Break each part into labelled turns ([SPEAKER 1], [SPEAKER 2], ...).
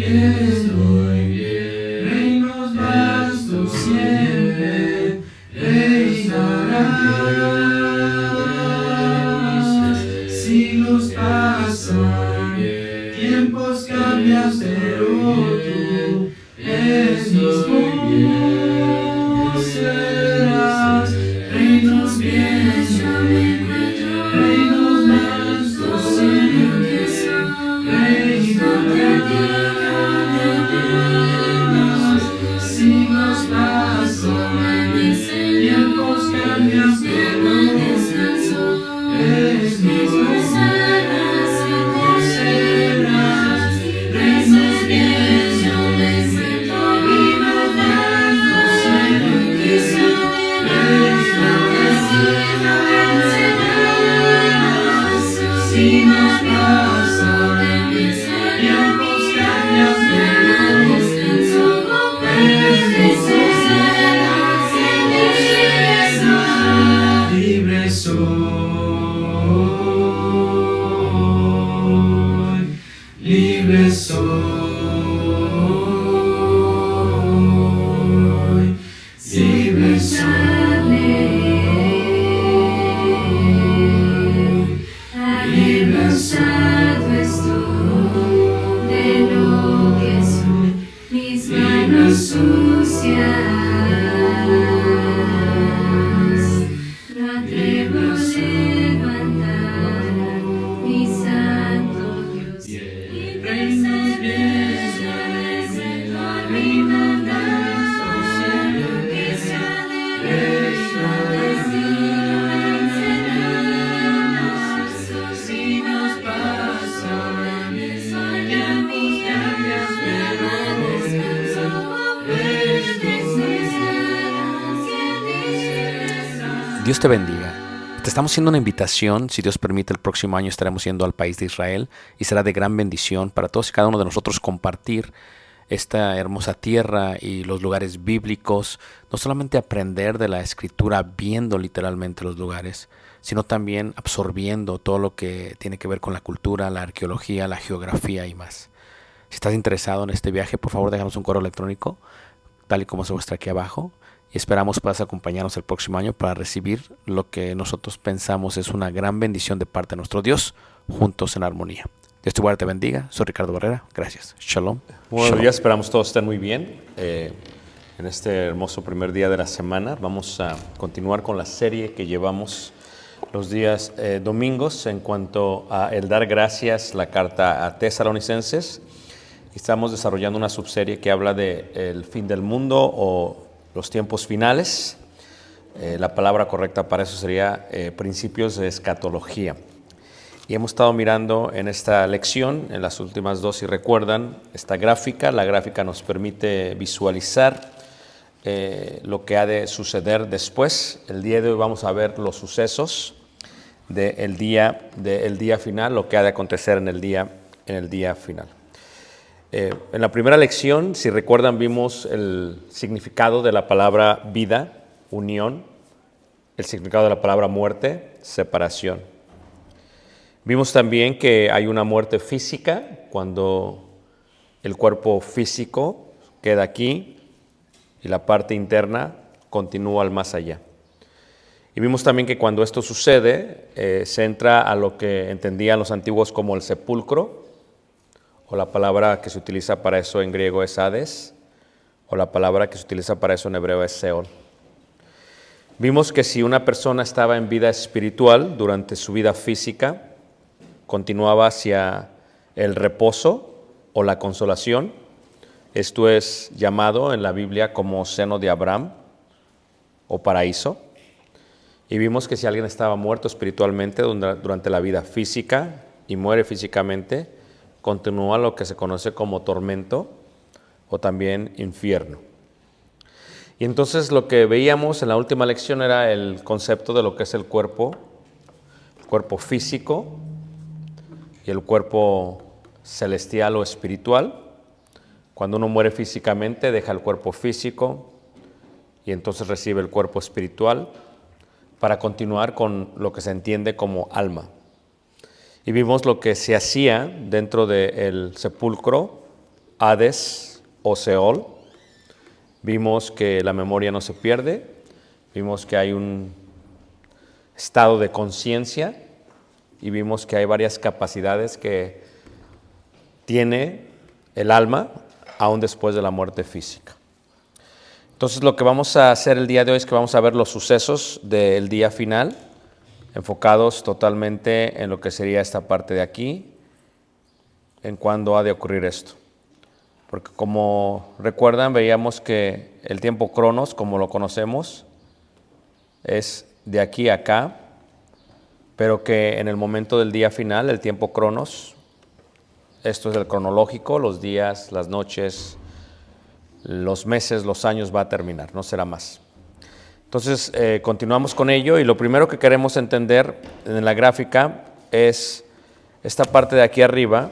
[SPEAKER 1] estoy bien. Reinos vastos siempre reinarás. Siglos pasan, tiempos cambian, pero tú eres mismo serás. Reinos bien, yo me encuentro. Reinos vastos siempre reinarás. Siglos pasan, tiempos cambian, pero eres mismo serás. Reinos bien, yo me encuentro. Reinos vastos siempre reinarás. Siglos pasan, tiempos cambian, pero eres mismo serás. Libre soy, libre soy, libre soy, libre
[SPEAKER 2] Cansado estoy de lo que soy, mis manos sucias. No atrevo a levantar mi santo Dios.
[SPEAKER 1] Reinos bien, yo me encuentro. Reinos vastos siempre reinarás. Siglos pasan, tiempos cambian, pero eres mismo serás.
[SPEAKER 3] Dios te bendiga. Te estamos haciendo una invitación. Si Dios permite, el próximo año estaremos yendo al país de Israel y será de gran bendición para todos y cada uno de nosotros compartir esta hermosa tierra y los lugares bíblicos. No solamente aprender de la Escritura viendo literalmente los lugares, sino también absorbiendo todo lo que tiene que ver con la cultura, la arqueología, la geografía y más. Si estás interesado en este viaje, por favor déjanos un correo electrónico, tal y como se muestra aquí abajo. Y esperamos puedas acompañarnos el próximo año para recibir lo que nosotros pensamos es una gran bendición de parte de nuestro Dios, juntos en armonía. Dios te guarde, te bendiga. Soy Ricardo Barrera. Gracias. Shalom.
[SPEAKER 4] Buenos
[SPEAKER 3] Shalom.
[SPEAKER 4] días, esperamos todos estén muy bien. En este hermoso primer día de la semana vamos a continuar con la serie que llevamos los días domingos en cuanto a el dar gracias, la carta a Tesalonicenses. Estamos desarrollando una subserie que habla del fin del mundo o los tiempos finales. La palabra correcta para eso sería principios de escatología. Y hemos estado mirando en esta lección, en las últimas dos, si recuerdan, esta gráfica. La gráfica nos permite visualizar lo que ha de suceder después. El día de hoy vamos a ver los sucesos del día final, lo que ha de acontecer en el día final. En la primera lección, si recuerdan, vimos el significado de la palabra vida, unión, el significado de la palabra muerte, separación. Vimos también que hay una muerte física cuando el cuerpo físico queda aquí y la parte interna continúa al más allá. Y vimos también que cuando esto sucede, se entra a lo que entendían los antiguos como el sepulcro, o la palabra que se utiliza para eso en griego es Hades, o la palabra que se utiliza para eso en hebreo es Seol. Vimos que si una persona estaba en vida espiritual durante su vida física, continuaba hacia el reposo o la consolación. Esto es llamado en la Biblia como seno de Abraham o paraíso. Y vimos que si alguien estaba muerto espiritualmente durante la vida física y muere físicamente, continúa lo que se conoce como tormento o también infierno. Y entonces lo que veíamos en la última lección era el concepto de lo que es el cuerpo físico y el cuerpo celestial o espiritual. Cuando uno muere físicamente, deja el cuerpo físico y entonces recibe el cuerpo espiritual para continuar con lo que se entiende como alma. Y vimos lo que se hacía dentro del sepulcro Hades o Seol. Vimos que la memoria no se pierde, vimos que hay un estado de conciencia y vimos que hay varias capacidades que tiene el alma aún después de la muerte física. Entonces lo que vamos a hacer el día de hoy es que vamos a ver los sucesos del día final, enfocados totalmente en lo que sería esta parte de aquí, en cuándo ha de ocurrir esto. Porque como recuerdan, veíamos que el tiempo cronos, como lo conocemos, es de aquí a acá, pero que en el momento del día final, el tiempo cronos, esto es el cronológico, los días, las noches, los meses, los años va a terminar, no será más. Entonces, continuamos con ello y lo primero que queremos entender en la gráfica es esta parte de aquí arriba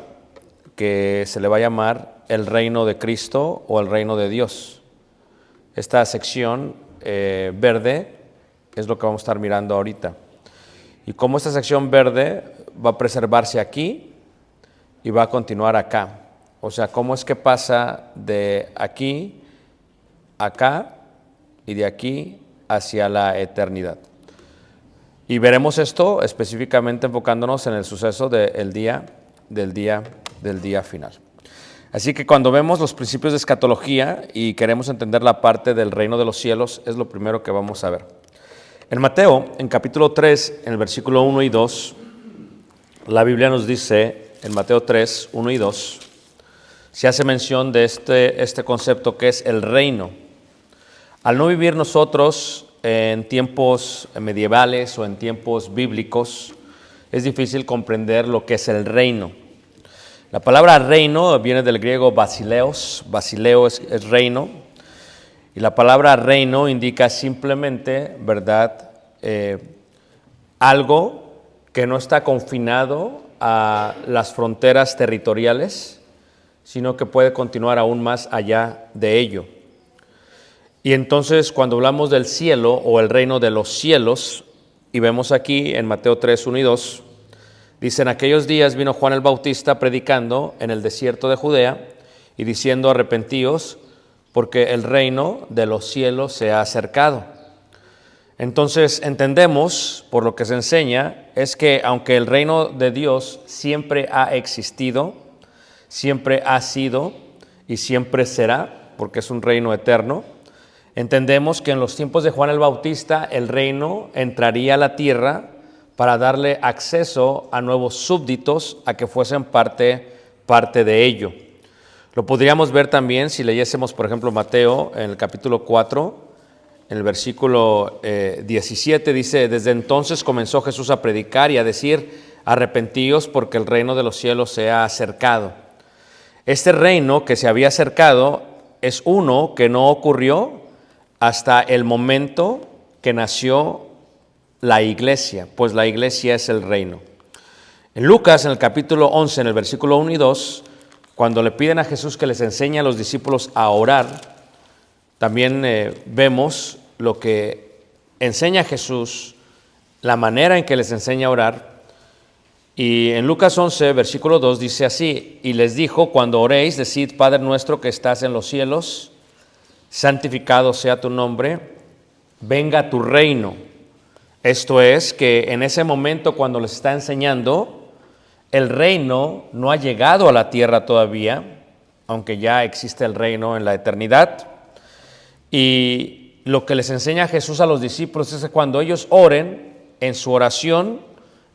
[SPEAKER 4] que se le va a llamar el reino de Cristo o el reino de Dios. Esta sección verde es lo que vamos a estar mirando ahorita. Y cómo esta sección verde va a preservarse aquí y va a continuar acá. O sea, cómo es que pasa de aquí, acá y de aquí hacia la eternidad. Y veremos esto específicamente enfocándonos en el suceso del día final. Así que cuando vemos los principios de escatología y queremos entender la parte del reino de los cielos, es lo primero que vamos a ver. En Mateo, en capítulo 3, en el versículo 1 y 2, la Biblia nos dice, en Mateo 3, 1 y 2, se hace mención de este concepto que es el reino. Al no vivir nosotros en tiempos medievales o en tiempos bíblicos, es difícil comprender lo que es el reino. La palabra reino viene del griego basileos, basileo es reino, y la palabra reino indica simplemente, ¿verdad?, algo que no está confinado a las fronteras territoriales, sino que puede continuar aún más allá de ello. Y entonces cuando hablamos del cielo o el reino de los cielos, y vemos aquí en Mateo 3, 1 y 2, dice, en aquellos días vino Juan el Bautista predicando en el desierto de Judea y diciendo, arrepentíos, porque el reino de los cielos se ha acercado. Entonces entendemos, por lo que se enseña, es que aunque el reino de Dios siempre ha existido, siempre ha sido y siempre será, porque es un reino eterno, entendemos que en los tiempos de Juan el Bautista el reino entraría a la tierra para darle acceso a nuevos súbditos a que fuesen parte de ello. Lo podríamos ver también si leyésemos, por ejemplo, Mateo en el capítulo 4, en el versículo 17, dice, desde entonces comenzó Jesús a predicar y a decir, arrepentíos porque el reino de los cielos se ha acercado. Este reino que se había acercado es uno que no ocurrió hasta el momento que nació la iglesia, pues la iglesia es el reino. En Lucas, en el capítulo 11, en el versículo 1 y 2, cuando le piden a Jesús que les enseñe a los discípulos a orar, también vemos lo que enseña Jesús, la manera en que les enseña a orar. Y en Lucas 11, versículo 2, dice así, y les dijo, cuando oréis, decid, Padre nuestro que estás en los cielos, santificado sea tu nombre, venga tu reino. Esto es que en ese momento cuando les está enseñando, el reino no ha llegado a la tierra todavía, aunque ya existe el reino en la eternidad. Y lo que les enseña Jesús a los discípulos es que cuando ellos oren, en su oración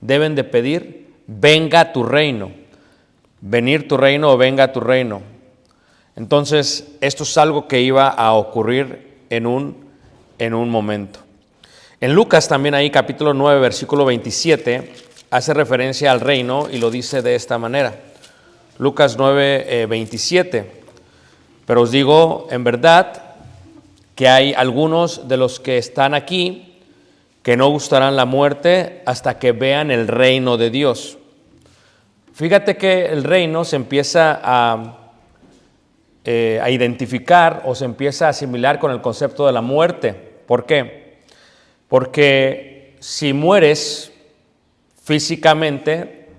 [SPEAKER 4] deben de pedir, venga tu reino, venir tu reino o venga tu reino. Entonces, esto es algo que iba a ocurrir en un momento. En Lucas también ahí, capítulo 9, versículo 27, hace referencia al reino y lo dice de esta manera. Lucas 9, 27. Pero os digo en verdad que hay algunos de los que están aquí que no gustarán la muerte hasta que vean el reino de Dios. Fíjate que el reino se empieza a identificar o se empieza a asimilar con el concepto de la muerte. ¿Por qué? Porque si mueres físicamente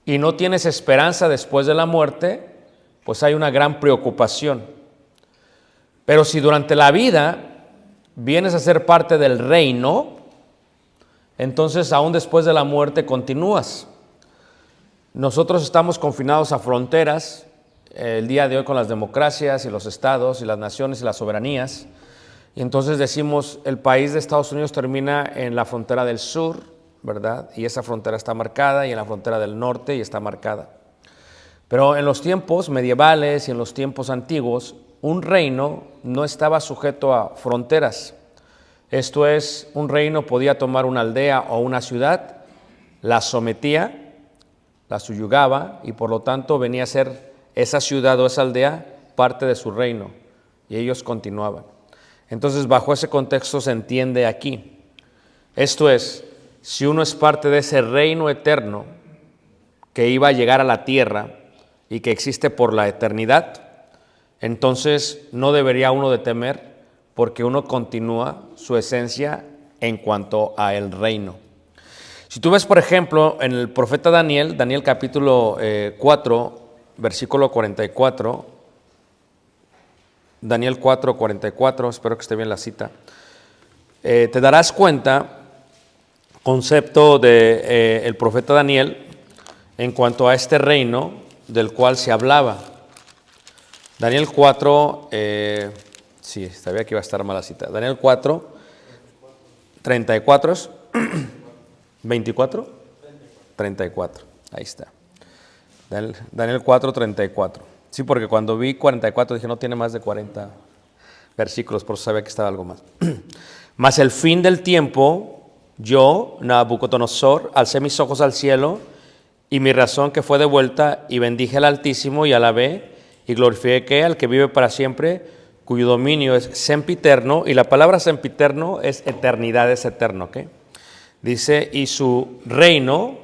[SPEAKER 4] y no tienes esperanza después de la muerte, pues hay una gran preocupación. Pero si durante la vida vienes a ser parte del reino, entonces aún después de la muerte continúas. Nosotros estamos confinados a fronteras el día de hoy con las democracias y los estados y las naciones y las soberanías. Y entonces decimos, el país de Estados Unidos termina en la frontera del sur, ¿verdad? Y esa frontera está marcada, y en la frontera del norte y está marcada. Pero en los tiempos medievales y en los tiempos antiguos, un reino no estaba sujeto a fronteras. Esto es, un reino podía tomar una aldea o una ciudad, la sometía, la subyugaba, y por lo tanto venía a ser esa ciudad o esa aldea parte de su reino, y ellos continuaban. Entonces, bajo ese contexto se entiende aquí. Esto es, si uno es parte de ese reino eterno que iba a llegar a la tierra y que existe por la eternidad, entonces no debería uno de temer, porque uno continúa su esencia en cuanto a el reino. Si tú ves, por ejemplo, en el profeta Daniel, Daniel capítulo 4, versículo 44, Daniel 4, 44, espero que esté bien la cita, te darás cuenta, concepto del profeta Daniel en cuanto a este reino del cual se hablaba. Daniel 4, sí, sabía que iba a estar mala cita. Daniel 4, 34, 24, 34, ahí está. Daniel 4, 34. Sí, porque cuando vi 44 dije, no tiene más de 40 versículos, por eso sabía que estaba algo más. Mas el fin del tiempo, yo, Nabucodonosor, alcé mis ojos al cielo, y mi razón que fue devuelta, y bendije al Altísimo, y alabé, y glorifiqué al que vive para siempre, cuyo dominio es sempiterno, y la palabra sempiterno es eternidad, es eterno, ¿ok? Dice, y su reino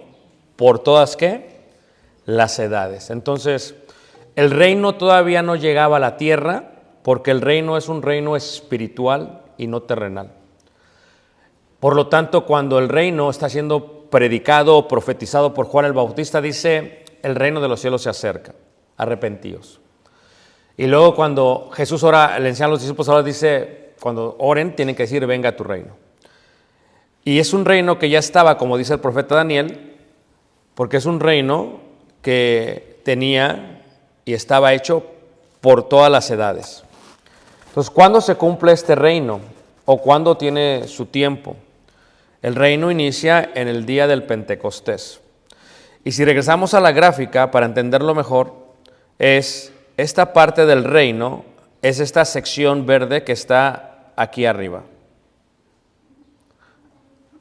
[SPEAKER 4] por todas, ¿qué? Las edades. Entonces, el reino todavía no llegaba a la tierra, porque el reino es un reino espiritual y no terrenal. Por lo tanto, cuando el reino está siendo predicado o profetizado por Juan el Bautista, dice, el reino de los cielos se acerca, arrepentíos. Y luego cuando Jesús ora, le enseña a los discípulos, ahora dice, cuando oren, tienen que decir, venga a tu reino. Y es un reino que ya estaba, como dice el profeta Daniel, porque es un reino que tenía y estaba hecho por todas las edades. Entonces, ¿cuándo se cumple este reino? ¿O cuándo tiene su tiempo? El reino inicia en el día del Pentecostés. Y si regresamos a la gráfica, para entenderlo mejor, es esta parte del reino, es esta sección verde que está aquí arriba.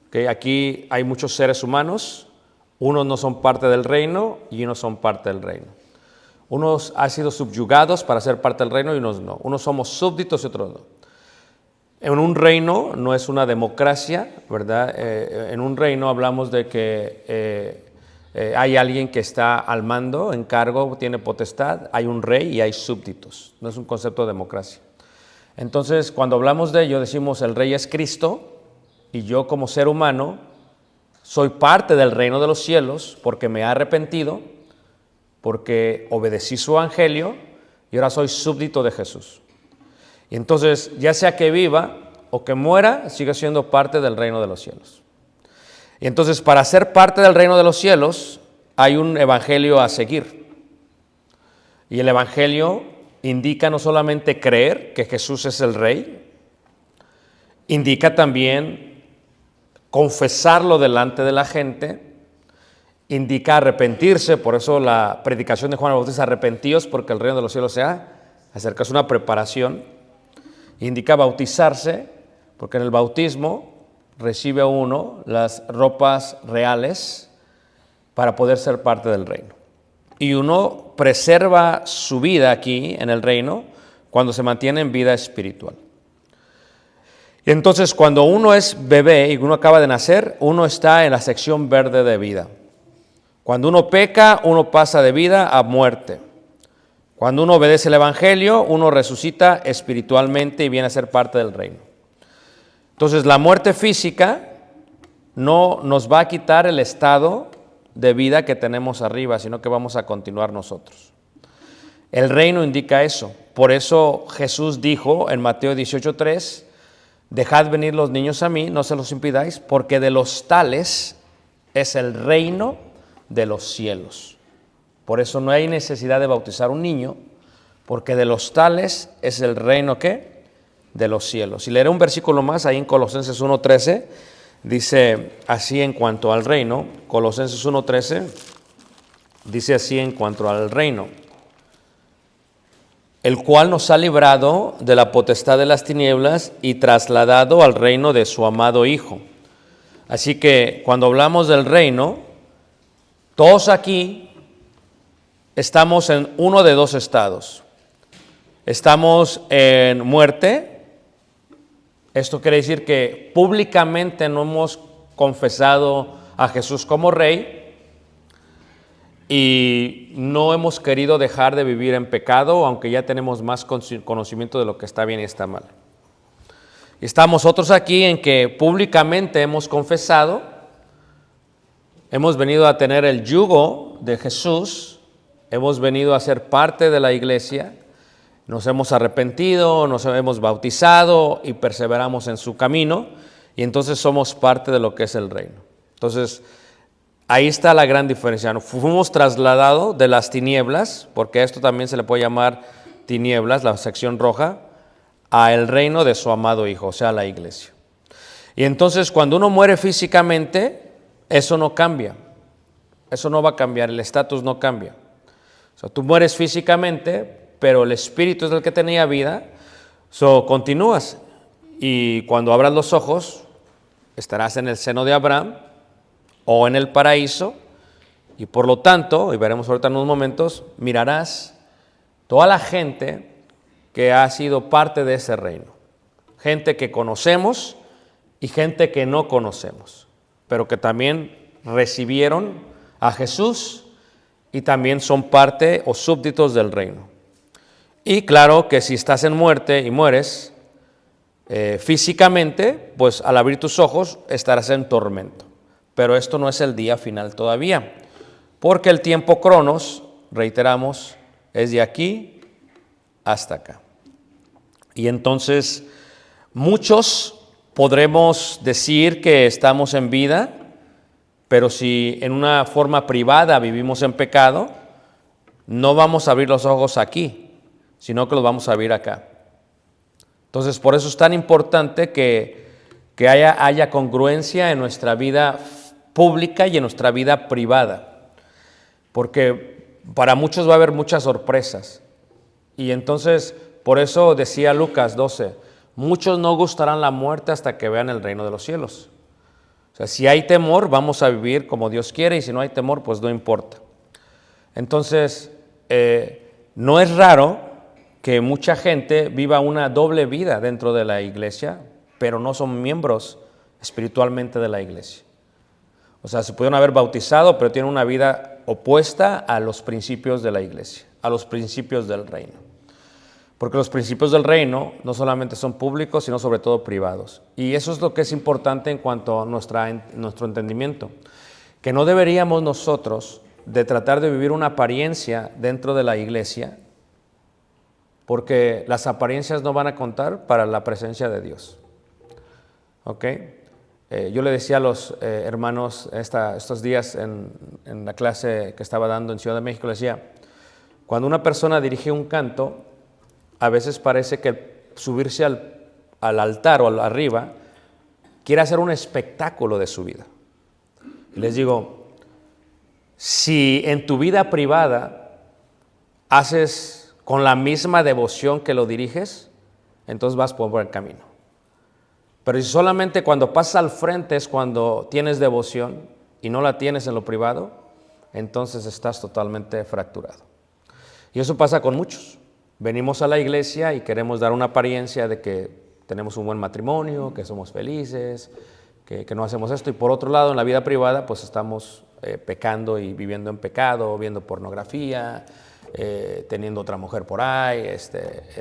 [SPEAKER 4] Okay, aquí hay muchos seres humanos, unos no son parte del reino y unos son parte del reino. Unos han sido subyugados para ser parte del reino y unos no. Unos somos súbditos y otros no. En un reino no es una democracia, ¿verdad? En un reino hablamos de que hay alguien que está al mando, en cargo, tiene potestad, hay un rey y hay súbditos. No es un concepto de democracia. Entonces, cuando hablamos de ello, decimos el rey es Cristo y yo como ser humano soy parte del reino de los cielos porque me he arrepentido, porque obedecí su evangelio y ahora soy súbdito de Jesús. Y entonces, ya sea que viva o que muera, sigue siendo parte del reino de los cielos. Y entonces, para ser parte del reino de los cielos, hay un evangelio a seguir. Y el evangelio indica no solamente creer que Jesús es el rey, indica también confesarlo delante de la gente, indica arrepentirse, por eso la predicación de Juan el Bautista, arrepentíos porque el reino de los cielos se ha acercado, es una preparación. Indica bautizarse, porque en el bautismo recibe uno las ropas reales para poder ser parte del reino. Y uno preserva su vida aquí en el reino cuando se mantiene en vida espiritual. Y entonces cuando uno es bebé y uno acaba de nacer, uno está en la sección verde de vida. Cuando uno peca, uno pasa de vida a muerte. Cuando uno obedece el evangelio, uno resucita espiritualmente y viene a ser parte del reino. Entonces, la muerte física no nos va a quitar el estado de vida que tenemos arriba, sino que vamos a continuar nosotros. El reino indica eso. Por eso Jesús dijo en Mateo 18:3, dejad venir los niños a mí, no se los impidáis, porque de los tales es el reino de los cielos. Por eso no hay necesidad de bautizar un niño, porque de los tales es el reino, ¿qué? De los cielos. Y leeré un versículo más ahí en Colosenses 1:13, dice así en cuanto al reino, Colosenses 1:13, dice así en cuanto al reino, el cual nos ha librado de la potestad de las tinieblas y trasladado al reino de su amado Hijo. Así que cuando hablamos del reino, todos aquí estamos en uno de dos estados. Estamos en muerte. Esto quiere decir que públicamente no hemos confesado a Jesús como Rey y no hemos querido dejar de vivir en pecado, aunque ya tenemos más conocimiento de lo que está bien y está mal. Estamos otros aquí en que públicamente hemos confesado, hemos venido a tener el yugo de Jesús, hemos venido a ser parte de la iglesia, nos hemos arrepentido, nos hemos bautizado y perseveramos en su camino, y entonces somos parte de lo que es el reino. Entonces, ahí está la gran diferencia. Fuimos trasladados de las tinieblas, porque a esto también se le puede llamar tinieblas, la sección roja, a el reino de su amado Hijo, o sea, la iglesia. Y entonces cuando uno muere físicamente, eso no cambia. Eso no va a cambiar, el estatus no cambia. O sea, tú mueres físicamente, pero el espíritu es el que tenía vida, continúas. Y cuando abras los ojos, estarás en el seno de Abraham, o en el paraíso, y por lo tanto, y veremos ahorita en unos momentos, mirarás toda la gente que ha sido parte de ese reino. Gente que conocemos y gente que no conocemos, pero que también recibieron a Jesús y también son parte o súbditos del reino. Y claro que si estás en muerte y mueres físicamente, pues al abrir tus ojos estarás en tormento. Pero esto no es el día final todavía, porque el tiempo cronos, reiteramos, es de aquí hasta acá. Y entonces muchos podremos decir que estamos en vida, pero si en una forma privada vivimos en pecado, no vamos a abrir los ojos aquí, sino que los vamos a abrir acá. Entonces, por eso es tan importante que haya congruencia en nuestra vida pública y en nuestra vida privada, porque para muchos va a haber muchas sorpresas. Y entonces, por eso decía Lucas 12, muchos no gustarán la muerte hasta que vean el reino de los cielos. O sea, si hay temor, vamos a vivir como Dios quiere, y si no hay temor, pues no importa. Entonces, no es raro que mucha gente viva una doble vida dentro de la iglesia, pero no son miembros espiritualmente de la iglesia. O sea, se pudieron haber bautizado, pero tienen una vida opuesta a los principios de la iglesia, a los principios del reino. Porque los principios del reino no solamente son públicos, sino sobre todo privados. Y eso es lo que es importante en cuanto a nuestro entendimiento. Que no deberíamos nosotros de tratar de vivir una apariencia dentro de la iglesia, porque las apariencias no van a contar para la presencia de Dios. ¿Ok? Yo le decía a los hermanos estos días en la clase que estaba dando en Ciudad de México, le decía, cuando una persona dirige un canto, a veces parece que subirse al altar o arriba quiere hacer un espectáculo de su vida. Y les digo, si en tu vida privada haces con la misma devoción que lo diriges, entonces vas por buen camino. Pero si solamente cuando pasas al frente es cuando tienes devoción y no la tienes en lo privado, entonces estás totalmente fracturado. Y eso pasa con muchos. Venimos a la iglesia y queremos dar una apariencia de que tenemos un buen matrimonio, que somos felices, que no hacemos esto. Y por otro lado, en la vida privada, pues estamos pecando y viviendo en pecado, viendo pornografía, teniendo otra mujer por ahí,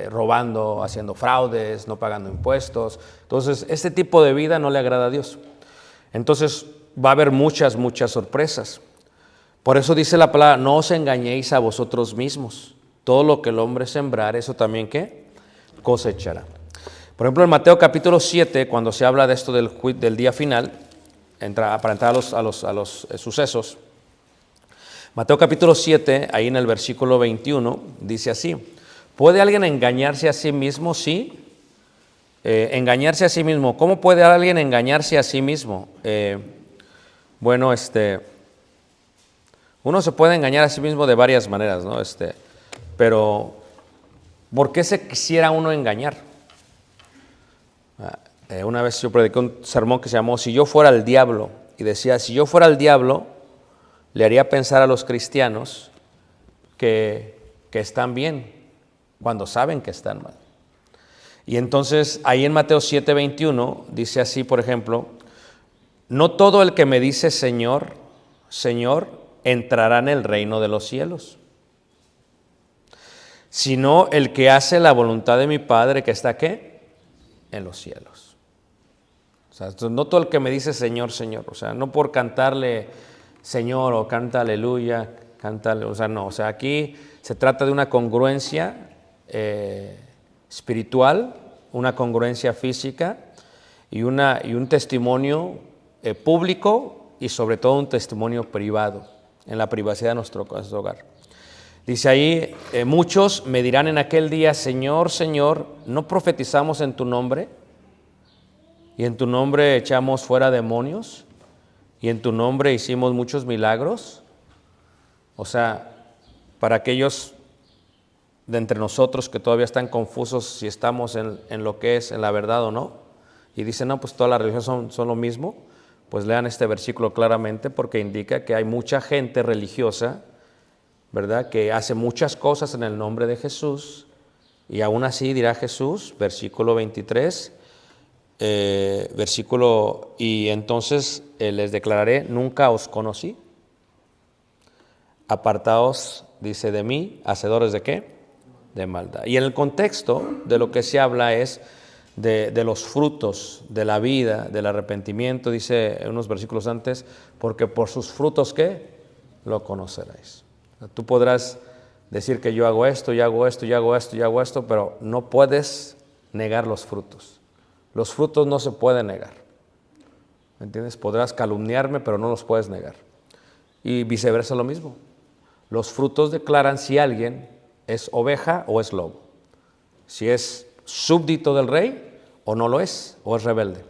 [SPEAKER 4] robando, haciendo fraudes, no pagando impuestos. Entonces, este tipo de vida no le agrada a Dios. Entonces, va a haber muchas sorpresas. Por eso dice la palabra, no os engañéis a vosotros mismos. todo lo que el hombre sembrar, eso también ¿qué? Cosechará. Por ejemplo, en Mateo capítulo 7, cuando se habla de esto del día final, para entrar a los sucesos, Mateo capítulo 7, ahí en el versículo 21, dice así: ¿puede alguien engañarse a sí mismo? Sí. Engañarse a sí mismo. ¿Cómo puede alguien engañarse a sí mismo? Bueno, uno se puede engañar a sí mismo de varias maneras, ¿no? Pero, ¿por qué se quisiera uno engañar? Una vez yo prediqué un sermón que se llamó Si yo fuera el diablo, y decía, si yo fuera el diablo, le haría pensar a los cristianos que están bien, cuando saben que están mal. Y entonces, ahí en Mateo 7:21, dice así, por ejemplo, no todo el que me dice Señor, Señor, entrará en el reino de los cielos, sino el que hace la voluntad de mi Padre que está, ¿qué? En los cielos. O sea, no todo el que me dice Señor, Señor, o sea, no por cantarle Señor o canta aleluya, cántale, o sea, no, o sea, aquí se trata de una congruencia espiritual, una congruencia física y un testimonio público y sobre todo un testimonio privado, en la privacidad de nuestro hogar. Dice ahí, muchos me dirán en aquel día, Señor, Señor, ¿no profetizamos en tu nombre? Y en tu nombre echamos fuera demonios, y en tu nombre hicimos muchos milagros. O sea, para aquellos de entre nosotros que todavía están confusos si estamos en lo que es, en la verdad o no, y dicen, no, pues todas las religiones son lo mismo, pues lean este versículo claramente, porque indica que hay mucha gente religiosa, ¿verdad?, que hace muchas cosas en el nombre de Jesús, y aún así dirá Jesús, versículo 23, y entonces les declararé, nunca os conocí, apartaos, dice, de mí, hacedores de ¿qué? De maldad. Y en el contexto de lo que se habla es de los frutos de la vida, del arrepentimiento, dice en unos versículos antes, porque por sus frutos ¿qué? Lo conoceréis. O sea, tú podrás decir que yo hago esto, yo hago esto, yo hago esto, yo hago esto, pero no puedes negar los frutos. Los frutos no se pueden negar. ¿Me entiendes? Podrás calumniarme, pero no los puedes negar. Y viceversa lo mismo. Los frutos declaran si alguien es oveja o es lobo. Si es súbdito del rey o no lo es, o es rebelde.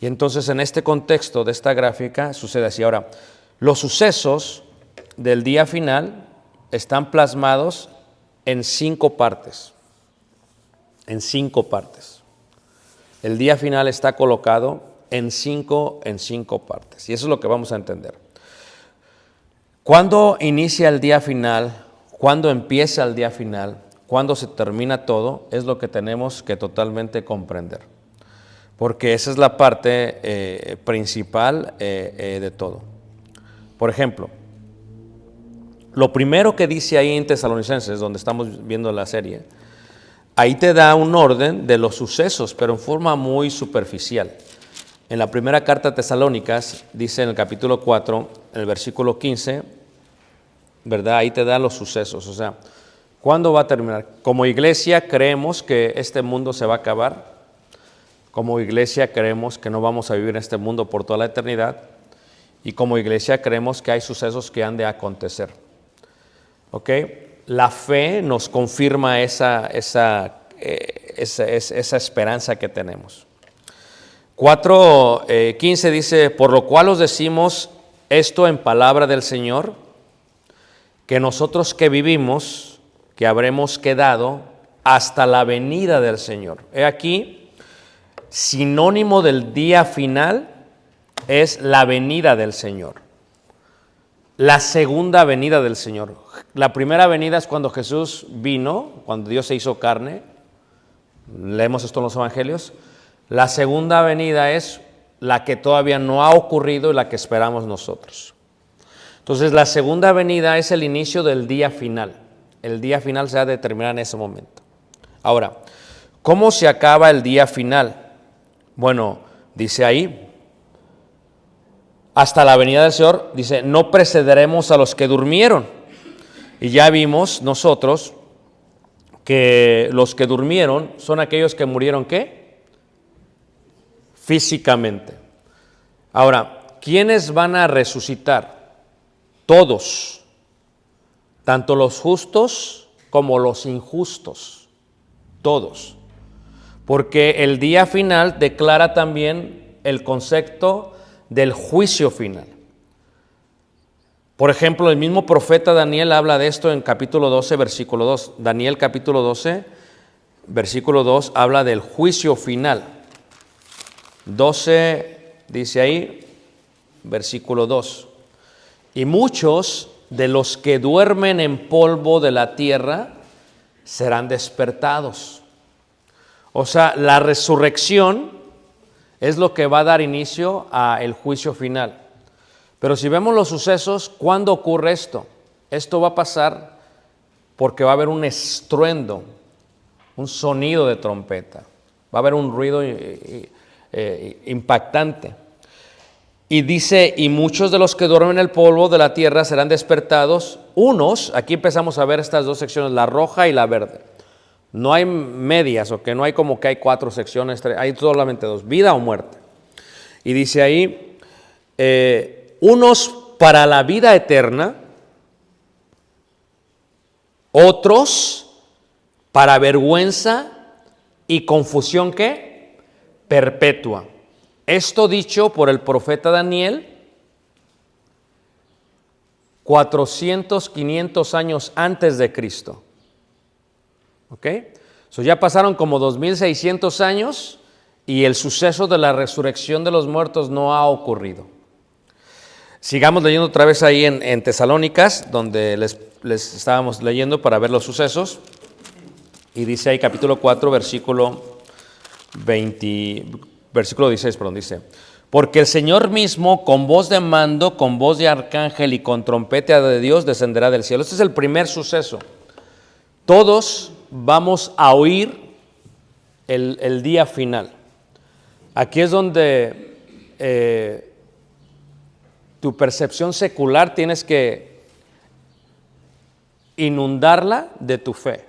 [SPEAKER 4] Y entonces en este contexto de esta gráfica sucede así. Ahora, los sucesos del día final están plasmados en 5 partes. En 5 partes. El día final está colocado en cinco partes. Y eso es lo que vamos a entender. ¿Cuándo inicia el día final? ¿Cuándo empieza el día final? ¿Cuándo se termina todo? Es lo que tenemos que totalmente comprender. Porque esa es la parte principal de todo. Por ejemplo, lo primero que dice ahí en Tesalonicenses, donde estamos viendo la serie, ahí te da un orden de los sucesos, pero en forma muy superficial. En la primera carta a Tesalónicas, dice en el capítulo 4, en el versículo 15, ¿verdad? Ahí te da los sucesos. O sea, ¿cuándo va a terminar? Como iglesia creemos que este mundo se va a acabar. Como iglesia creemos que no vamos a vivir en este mundo por toda la eternidad. Y como iglesia creemos que hay sucesos que han de acontecer. ¿Ok? La fe nos confirma esa esperanza que tenemos. 4:15 dice, por lo cual os decimos esto en palabra del Señor, que nosotros que vivimos, que habremos quedado hasta la venida del Señor. He aquí, sinónimo del día final es la venida del Señor. La segunda venida del Señor. La primera venida es cuando Jesús vino, cuando Dios se hizo carne. Leemos esto en los evangelios. La segunda venida es la que todavía no ha ocurrido y la que esperamos nosotros. Entonces, la segunda venida es el inicio del día final. El día final se va a determinar en ese momento. Ahora, ¿cómo se acaba el día final? Bueno, dice ahí, hasta la venida del Señor, dice, no precederemos a los que durmieron. Y ya vimos nosotros que los que durmieron son aquellos que murieron, ¿qué? Físicamente. Ahora, ¿quiénes van a resucitar? Todos, tanto los justos como los injustos, todos. Porque el día final declara también el concepto del juicio final. Por ejemplo, el mismo profeta Daniel habla de esto en capítulo 12, versículo 2. Daniel capítulo 12, versículo 2, habla del juicio final. 12, dice ahí, versículo 2. Y muchos de los que duermen en polvo de la tierra serán despertados. O sea, la resurrección es lo que va a dar inicio al juicio final. Pero si vemos los sucesos, ¿cuándo ocurre esto? Esto va a pasar porque va a haber un estruendo, un sonido de trompeta. Va a haber un ruido impactante. Y dice, y muchos de los que duermen en el polvo de la tierra serán despertados. Unos, aquí empezamos a ver estas dos secciones, la roja y la verde. No hay medias, o que no hay como que hay 4 secciones, hay solamente 2, vida o muerte. Y dice ahí, unos para la vida eterna, otros para vergüenza y confusión, ¿qué? Perpetua. Esto dicho por el profeta Daniel 400, 500 años antes de Cristo. ¿Ok? So ya pasaron como 2600 años y el suceso de la resurrección de los muertos no ha ocurrido. Sigamos leyendo otra vez ahí en Tesalónicas, donde les estábamos leyendo para ver los sucesos. Y dice ahí capítulo 4, versículo 16, dice: porque el Señor mismo, con voz de mando, con voz de arcángel y con trompeta de Dios, descenderá del cielo. Este es el primer suceso. Todos vamos a oír el día final. Aquí es donde tu percepción secular tienes que inundarla de tu fe.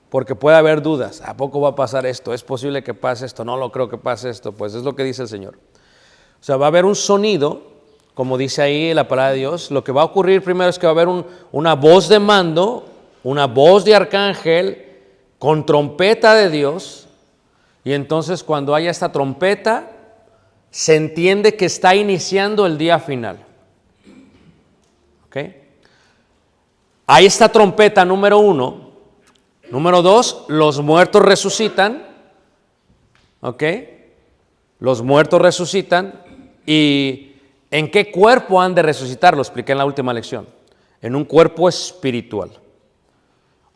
[SPEAKER 4] Porque puede haber dudas. ¿A poco va a pasar esto? ¿Es posible que pase esto? No lo creo que pase esto. Pues es lo que dice el Señor. O sea, va a haber un sonido, como dice ahí la palabra de Dios. Lo que va a ocurrir primero es que va a haber una voz de mando, una voz de arcángel con trompeta de Dios. Y entonces cuando haya esta trompeta, se entiende que está iniciando el día final. ¿Ok? Ahí está trompeta número 1. Número 2, los muertos resucitan. ¿Ok? Los muertos resucitan. ¿Y en qué cuerpo han de resucitar? Lo expliqué en la última lección. En un cuerpo espiritual.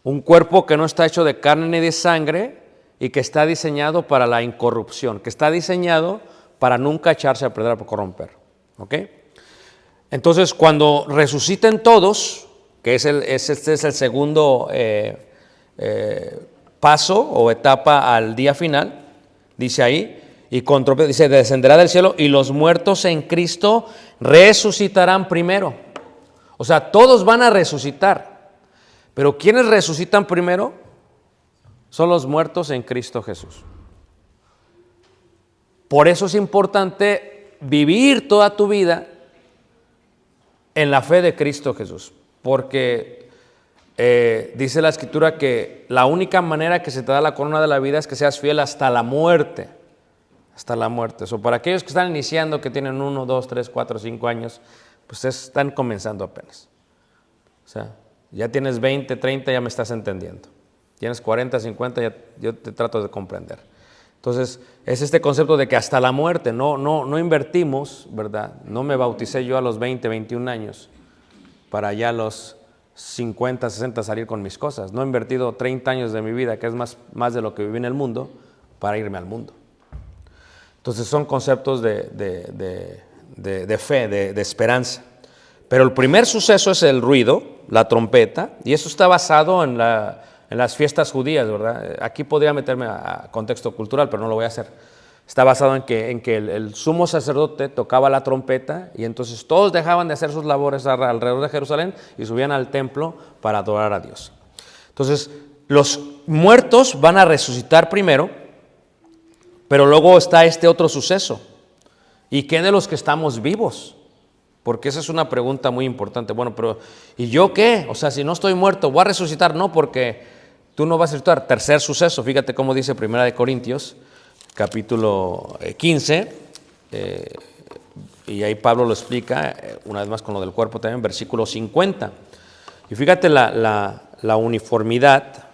[SPEAKER 4] Un cuerpo que no está hecho de carne ni de sangre y que está diseñado para la incorrupción, que está diseñado para nunca echarse a perder, por corromper. ¿Ok? Entonces, cuando resuciten todos, que este es el segundo paso o etapa al día final, dice ahí, y con trompeta, dice, descenderá del cielo y los muertos en Cristo resucitarán primero. O sea, todos van a resucitar. Pero ¿quiénes resucitan primero? Son los muertos en Cristo Jesús. Por eso es importante vivir toda tu vida en la fe de Cristo Jesús. Porque dice la Escritura que la única manera que se te da la corona de la vida es que seas fiel hasta la muerte. Hasta la muerte. So, para aquellos que están iniciando, que tienen 1, 2, 3, 4, 5 años, pues están comenzando apenas. O sea, ya tienes 20, 30, ya me estás entendiendo. Tienes 40, 50, ya yo te trato de comprender. Entonces, es este concepto de que hasta la muerte, no invertimos, ¿verdad? No me bauticé yo a los 20, 21 años para ya a los 50, 60 salir con mis cosas. No he invertido 30 años de mi vida, que es más de lo que viví en el mundo, para irme al mundo. Entonces, son conceptos de fe, de esperanza. Pero el primer suceso es el ruido, la trompeta, y eso está basado en las fiestas judías, ¿verdad? Aquí podría meterme a contexto cultural, pero no lo voy a hacer. Está basado en que el sumo sacerdote tocaba la trompeta y entonces todos dejaban de hacer sus labores alrededor de Jerusalén y subían al templo para adorar a Dios. Entonces, los muertos van a resucitar primero, pero luego está este otro suceso. ¿Y qué de los que estamos vivos? Porque esa es una pregunta muy importante. Bueno, pero ¿y yo qué? O sea, si no estoy muerto, ¿voy a resucitar? No, porque tú no vas a resucitar. Tercer suceso, fíjate cómo dice 1 Corintios, capítulo 15, y ahí Pablo lo explica, una vez más con lo del cuerpo también, versículo 50. Y fíjate la uniformidad,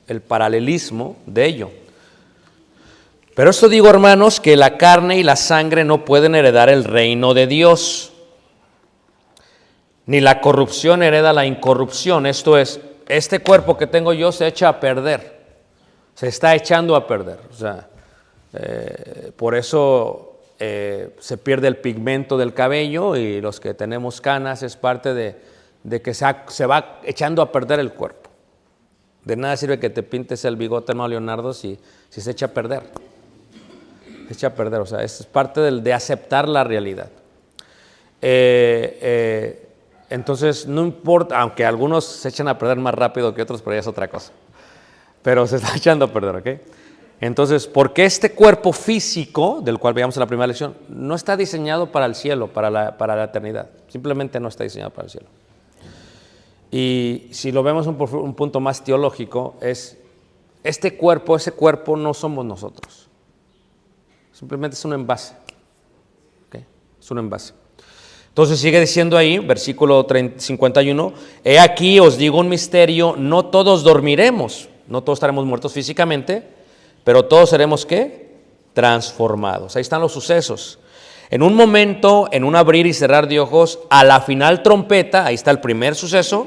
[SPEAKER 4] el paralelismo de ello. Pero esto digo, hermanos, que la carne y la sangre no pueden heredar el reino de Dios, ni la corrupción hereda la incorrupción. Esto es, este cuerpo que tengo yo se echa a perder, se está echando a perder. O sea, por eso se pierde el pigmento del cabello, y los que tenemos canas es parte de que se va echando a perder el cuerpo. De nada sirve que te pintes el bigote, no, Leonardo, si se echa a perder. Se echa a perder, o sea, es parte de aceptar la realidad. Entonces, no importa, aunque algunos se echan a perder más rápido que otros, pero ya es otra cosa. Pero se está echando a perder, ¿ok? Entonces, porque este cuerpo físico, del cual veíamos en la primera lección, no está diseñado para el cielo, para la eternidad. Simplemente no está diseñado para el cielo. Y si lo vemos un punto más teológico, es este cuerpo, ese cuerpo no somos nosotros. Simplemente es un envase. ¿Okay? Es un envase. Entonces sigue diciendo ahí, versículo 51, he aquí os digo un misterio, no todos dormiremos, no todos estaremos muertos físicamente, pero todos seremos, ¿qué? Transformados. Ahí están los sucesos. En un momento, en un abrir y cerrar de ojos, a la final trompeta, ahí está el primer suceso,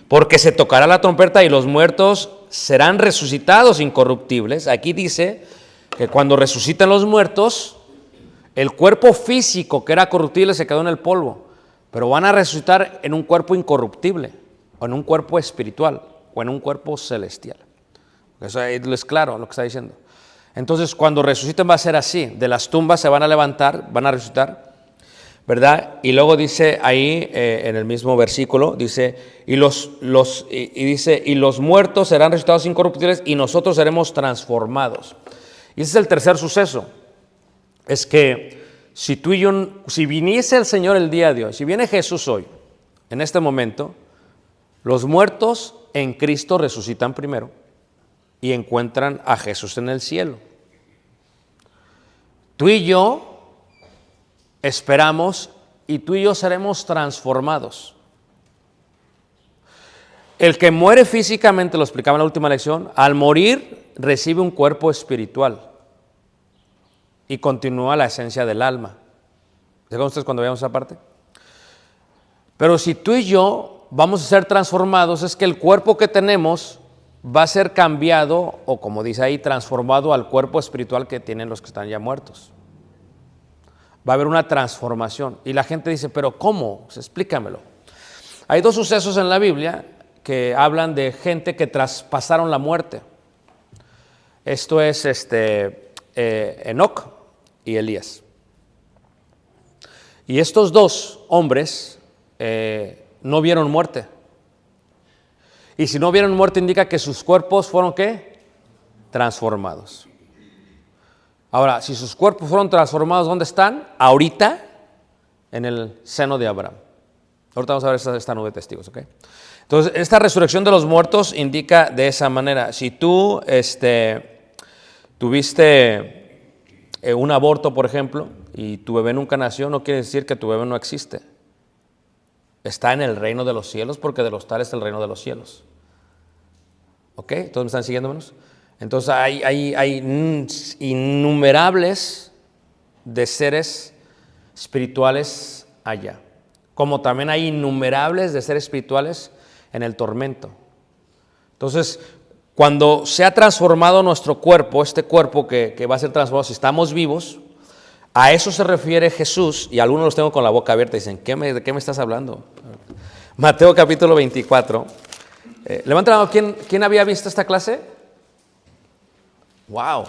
[SPEAKER 4] porque se tocará la trompeta y los muertos serán resucitados incorruptibles. Aquí dice que cuando resucitan los muertos, el cuerpo físico que era corruptible se quedó en el polvo, pero van a resucitar en un cuerpo incorruptible, o en un cuerpo espiritual, o en un cuerpo celestial. Eso es claro lo que está diciendo. Entonces, cuando resuciten va a ser así, de las tumbas se van a levantar, van a resucitar, ¿verdad? Y luego dice ahí, en el mismo versículo, dice, y los muertos serán resucitados incorruptibles y nosotros seremos transformados. Y ese es el tercer suceso. Es que si tú y yo, si viniese el Señor el día de hoy, si viene Jesús hoy, en este momento, los muertos en Cristo resucitan primero y encuentran a Jesús en el cielo. Tú y yo esperamos y tú y yo seremos transformados. El que muere físicamente, lo explicaba en la última lección, al morir recibe un cuerpo espiritual y continúa la esencia del alma. ¿Se acuerdan ustedes cuando veamos esa parte? Pero si tú y yo vamos a ser transformados, es que el cuerpo que tenemos va a ser cambiado, o como dice ahí, transformado al cuerpo espiritual que tienen los que están ya muertos. Va a haber una transformación. Y la gente dice, ¿pero cómo? Pues explícamelo. Hay dos sucesos en la Biblia que hablan de gente que traspasaron la muerte. Esto es Enoc y Elías. Y estos dos hombres no vieron muerte. Y si no vieron muerte indica que sus cuerpos fueron, ¿qué? Transformados. Ahora, si sus cuerpos fueron transformados, ¿dónde están? Ahorita, en el seno de Abraham. Ahorita vamos a ver esta nube de testigos, ¿ok? Entonces, esta resurrección de los muertos indica de esa manera. Si tú tuviste un aborto, por ejemplo, y tu bebé nunca nació, no quiere decir que tu bebé no existe. Está en el reino de los cielos, porque de los tales es el reino de los cielos. ¿Ok? ¿Todos me están siguiendo, hermanos? Entonces hay innumerables de seres espirituales allá, como también hay innumerables de seres espirituales en el tormento. Entonces, cuando se ha transformado nuestro cuerpo, este cuerpo que va a ser transformado, si estamos vivos, a eso se refiere Jesús, y algunos los tengo con la boca abierta y dicen, ¿de qué me estás hablando? Mateo capítulo 24. Levanta la mano, ¿quién había visto esta clase? ¡Wow!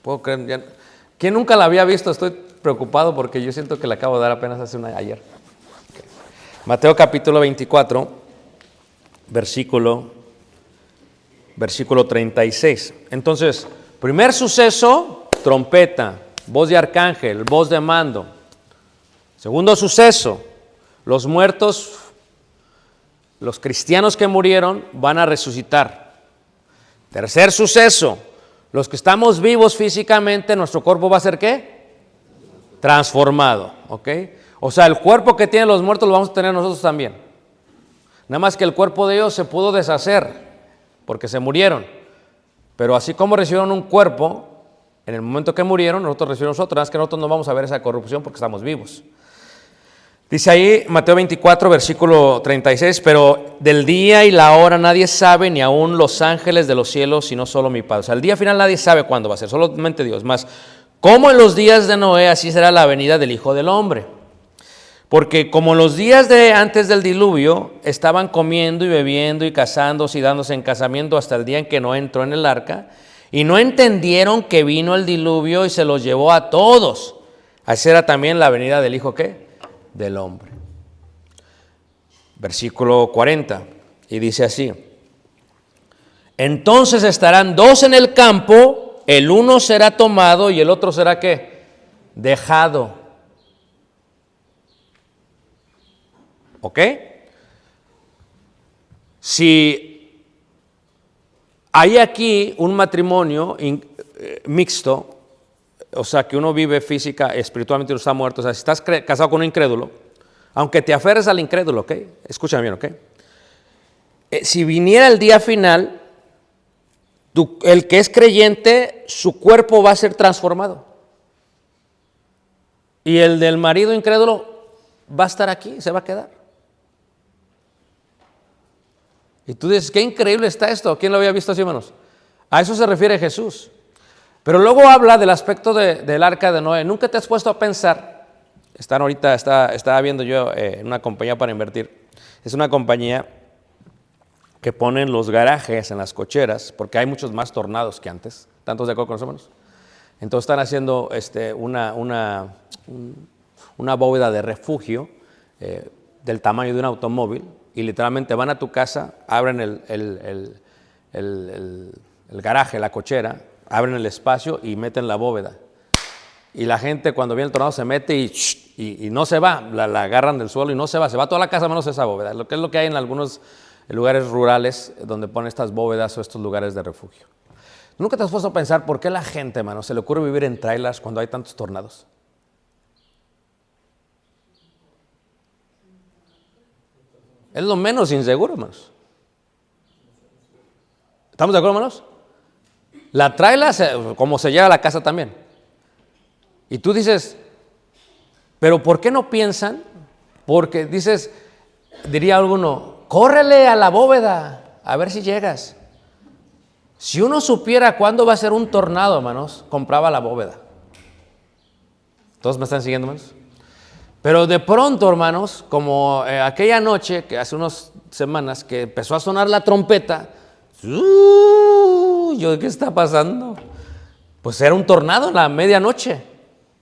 [SPEAKER 4] Puedo creer. ¿Quién nunca la había visto? Estoy preocupado porque yo siento que la acabo de dar apenas ayer. Okay. Mateo capítulo 24, versículo versículo 36. Entonces, primer suceso, trompeta, voz de arcángel, voz de mando. Segundo suceso, los muertos, los cristianos que murieron van a resucitar. Tercer suceso, los que estamos vivos físicamente, nuestro cuerpo va a ser ¿qué? Transformado, ¿ok? O sea, el cuerpo que tienen los muertos lo vamos a tener nosotros también. Nada más que el cuerpo de ellos se pudo deshacer porque se murieron. Pero así como recibieron un cuerpo, en el momento que murieron, nosotros recibimos otro. Nada más que nosotros no vamos a ver esa corrupción porque estamos vivos. Dice ahí Mateo 24, versículo 36, pero del día y la hora nadie sabe, ni aun los ángeles de los cielos, sino solo mi Padre. O sea, el día final nadie sabe cuándo va a ser, solamente Dios. Más, como en los días de Noé, así será la venida del Hijo del Hombre. Porque como en los días de antes del diluvio, estaban comiendo y bebiendo y casándose y dándose en casamiento hasta el día en que Noé entró en el arca, y no entendieron que vino el diluvio y se los llevó a todos. Así será también la venida del Hijo, ¿qué? Del hombre. Versículo 40, y dice así: entonces estarán dos en el campo, el uno será tomado y el otro será ¿qué? Dejado. ¿Ok? Si hay aquí un matrimonio mixto, o sea, que uno vive física, espiritualmente uno está muerto. O sea, si estás casado con un incrédulo, aunque te aferres al incrédulo, ¿ok? Escúchame bien, ¿ok? Si viniera el día final, el que es creyente, su cuerpo va a ser transformado. Y el del marido incrédulo va a estar aquí, se va a quedar. Y tú dices, qué increíble está esto. ¿Quién lo había visto así, hermanos? A eso se refiere Jesús. Pero luego habla del aspecto del arca de Noé. ¿Nunca te has puesto a pensar? Estaba viendo yo en una compañía para invertir. Es una compañía que ponen los garajes en las cocheras, porque hay muchos más tornados que antes. ¿Tantos de acuerdo con los hermanos? Entonces están haciendo una bóveda de refugio del tamaño de un automóvil, y literalmente van a tu casa, abren el garaje, la cochera, abren el espacio y meten la bóveda. Y la gente cuando viene el tornado se mete y no se va, la agarran del suelo y no se va toda la casa menos esa bóveda. Lo que es lo que hay en algunos lugares rurales donde ponen estas bóvedas o estos lugares de refugio. ¿Nunca te has puesto a pensar por qué la gente, hermano, se le ocurre vivir en trailers cuando hay tantos tornados? Es lo menos inseguro, hermanos. ¿Estamos de acuerdo, hermanos? La trailer, como se llega a la casa también. Y tú dices, ¿pero por qué no piensan? Porque dices, diría alguno, córrele a la bóveda, a ver si llegas. Si uno supiera cuándo va a ser un tornado, hermanos, compraba la bóveda. ¿Todos me están siguiendo, hermanos? Pero de pronto, hermanos, como aquella noche, que hace unas semanas, que empezó a sonar la trompeta, yo, ¿qué está pasando? Pues era un tornado en la medianoche.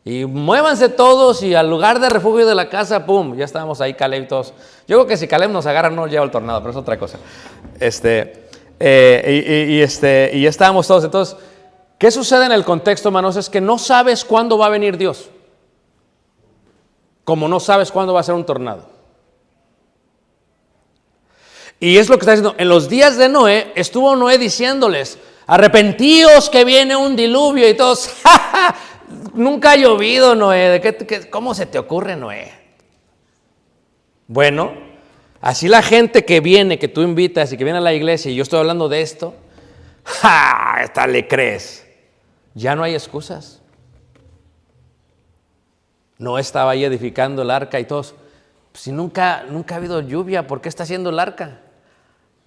[SPEAKER 4] Y muévanse todos y al lugar de refugio de la casa, ¡pum! Ya estábamos ahí, Caleb y todos. Yo creo que si Caleb nos agarra, no nos lleva el tornado, pero es otra cosa. Y ya estábamos todos. Entonces, ¿qué sucede en el contexto, hermanos? Es que no sabes cuándo va a venir Dios. Como no sabes cuándo va a ser un tornado. Y es lo que está diciendo. En los días de Noé, estuvo Noé diciéndoles, arrepentíos que viene un diluvio, y todos, ¡ja, ja! Nunca ha llovido, Noé. ¿Cómo se te ocurre, Noé? Bueno, así la gente que viene, que tú invitas y que viene a la iglesia, y yo estoy hablando de esto, ¡ja! Hasta le crees. Ya no hay excusas. Noé estaba ahí edificando el arca y todos, si nunca ha habido lluvia, ¿por qué está haciendo el arca?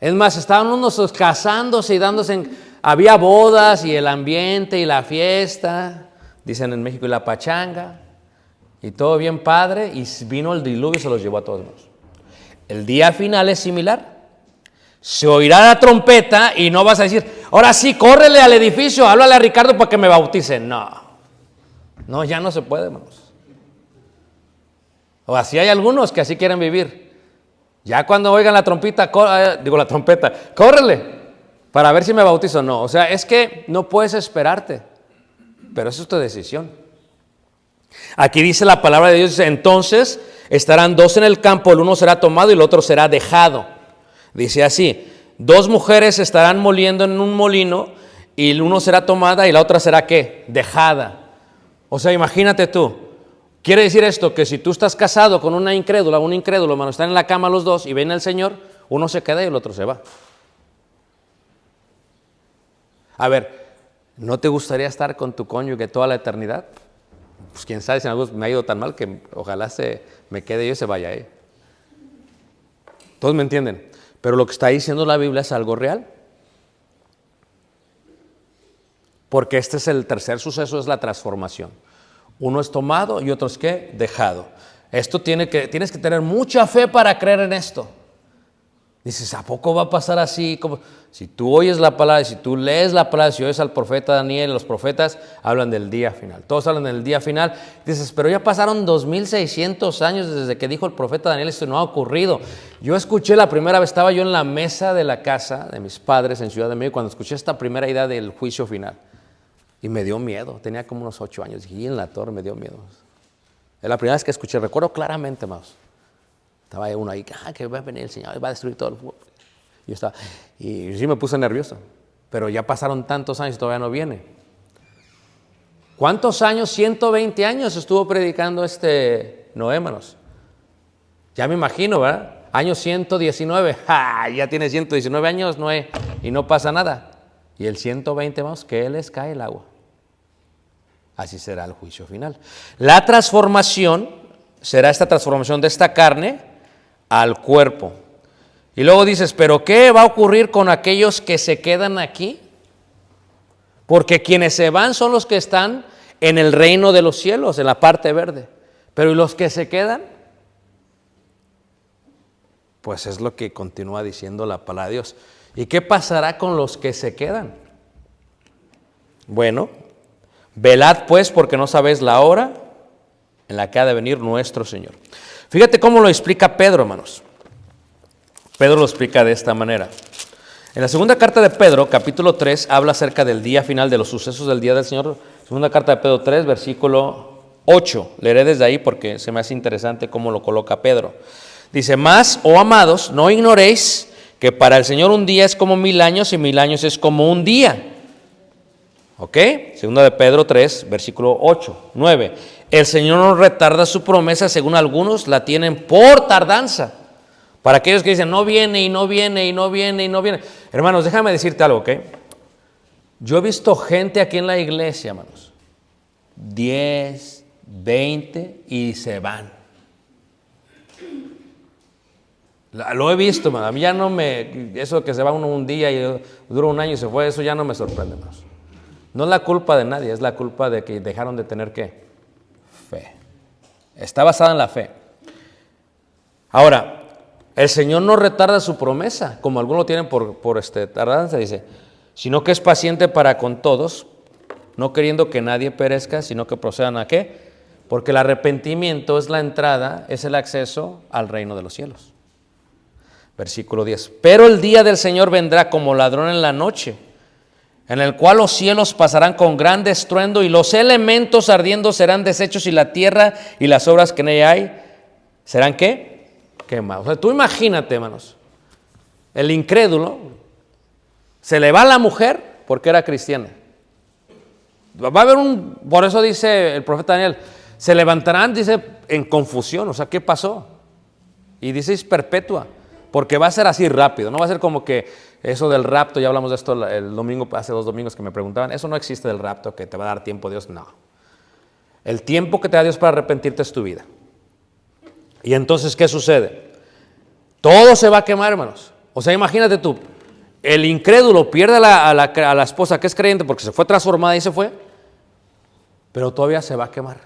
[SPEAKER 4] Es más, estaban unos casándose y dándose, había bodas y el ambiente y la fiesta, dicen en México, y la pachanga, y todo bien padre, y vino el diluvio y se los llevó a todos. El día final es similar. Se oirá la trompeta y no vas a decir, ahora sí, córrele al edificio, háblale a Ricardo para que me bautice. No, ya no se puede, hermanos. O así hay algunos que así quieren vivir. Ya cuando oigan la trompeta, córrele
[SPEAKER 3] para ver si me bautizo. No, o sea, es que no puedes esperarte, pero eso es tu decisión. Aquí dice la palabra de Dios, dice, entonces estarán dos en el campo, el uno será tomado y el otro será dejado. Dice así, dos mujeres estarán moliendo en un molino y el uno será tomada y la otra será ¿qué? Dejada. O sea, imagínate tú. Quiere decir esto, que si tú estás casado con una incrédula, un incrédulo, hermano, están en la cama los dos y ven al Señor, uno se queda y el otro se va. A ver, ¿no te gustaría estar con tu cónyuge toda la eternidad? Pues quién sabe, si en algo me ha ido tan mal que ojalá me quede yo y se vaya. ¿Todos me entienden? Pero lo que está diciendo la Biblia es algo real. Porque este es el tercer suceso, es la transformación. Uno es tomado y otro es ¿qué? Dejado. Esto tienes que tener mucha fe para creer en esto. Dices, ¿a poco va a pasar así? Como si tú oyes la palabra, si tú lees la palabra, si oyes al profeta Daniel, los profetas hablan del día final. Todos hablan del día final. Dices, pero ya pasaron 2600 años desde que dijo el profeta Daniel, esto no ha ocurrido. Yo escuché la primera vez, estaba yo en la mesa de la casa de mis padres en Ciudad de México cuando escuché esta primera idea del juicio final. Y me dio miedo, tenía como unos 8 años. Y en la torre me dio miedo. Es la primera vez que escuché, recuerdo claramente, más. Estaba uno ahí, que va a venir el Señor, va a destruir todo el pueblo. Y sí me puse nervioso. Pero ya pasaron tantos años y todavía no viene. ¿Cuántos años? 120 años estuvo predicando Noé, hermanos. Ya me imagino, ¿verdad? Año 119. ¡Ja! Ya tiene 119 años Noé y no pasa nada. Y el 120, vamos, que les cae el agua. Así será el juicio final. La transformación será esta transformación de esta carne al cuerpo. Y luego dices, ¿pero qué va a ocurrir con aquellos que se quedan aquí? Porque quienes se van son los que están en el reino de los cielos, en la parte verde. Pero ¿y los que se quedan? Pues es lo que continúa diciendo la palabra de Dios. ¿Y qué pasará con los que se quedan? Bueno, velad pues porque no sabéis la hora en la que ha de venir nuestro Señor. Fíjate cómo lo explica Pedro, hermanos. Pedro lo explica de esta manera. En la segunda carta de Pedro, capítulo 3, habla acerca del día final, de los sucesos del día del Señor. Segunda carta de Pedro 3, versículo 8. Leeré desde ahí porque se me hace interesante cómo lo coloca Pedro. Dice, mas, oh amados, no ignoréis que para el Señor un día es como 1000 años y 1000 años es como un día. ¿Ok? Segunda de Pedro 3, versículo 8, 9. El Señor no retarda su promesa, según algunos la tienen por tardanza. Para aquellos que dicen, no viene y no viene y no viene y no viene. Hermanos, déjame decirte algo, ¿ok? Yo he visto gente aquí en la iglesia, hermanos, 10, 20 y se van. Lo he visto, hermano. A mí ya no eso que se va uno un día y dura un año y se fue, eso ya no me sorprende, hermanos. No es la culpa de nadie, es la culpa de que dejaron de tener ¿qué? Fe. Está basada en la fe. Ahora, el Señor no retarda su promesa, como algunos lo tienen por tardanza, dice, sino que es paciente para con todos, no queriendo que nadie perezca, sino que procedan ¿a qué? Porque el arrepentimiento es la entrada, es el acceso al reino de los cielos. Versículo 10. Pero el día del Señor vendrá como ladrón en la noche, en el cual los cielos pasarán con gran estruendo y los elementos ardiendo serán deshechos y la tierra y las obras que en ella hay serán ¿qué? Quemados. O sea, tú imagínate, hermanos, el incrédulo se le va a la mujer porque era cristiana. Va a haber por eso dice el profeta Daniel, se levantarán, dice, en confusión. O sea, ¿qué pasó? Y dice, es perpetua, porque va a ser así rápido. No va a ser como que eso del rapto, ya hablamos de esto el domingo, hace 2 domingos que me preguntaban, eso no existe del rapto, que te va a dar tiempo Dios. No. El tiempo que te da Dios para arrepentirte es tu vida. Y entonces, ¿qué sucede? Todo se va a quemar, hermanos. O sea, imagínate tú, el incrédulo pierde a la esposa que es creyente porque se fue transformada y se fue, pero todavía se va a quemar.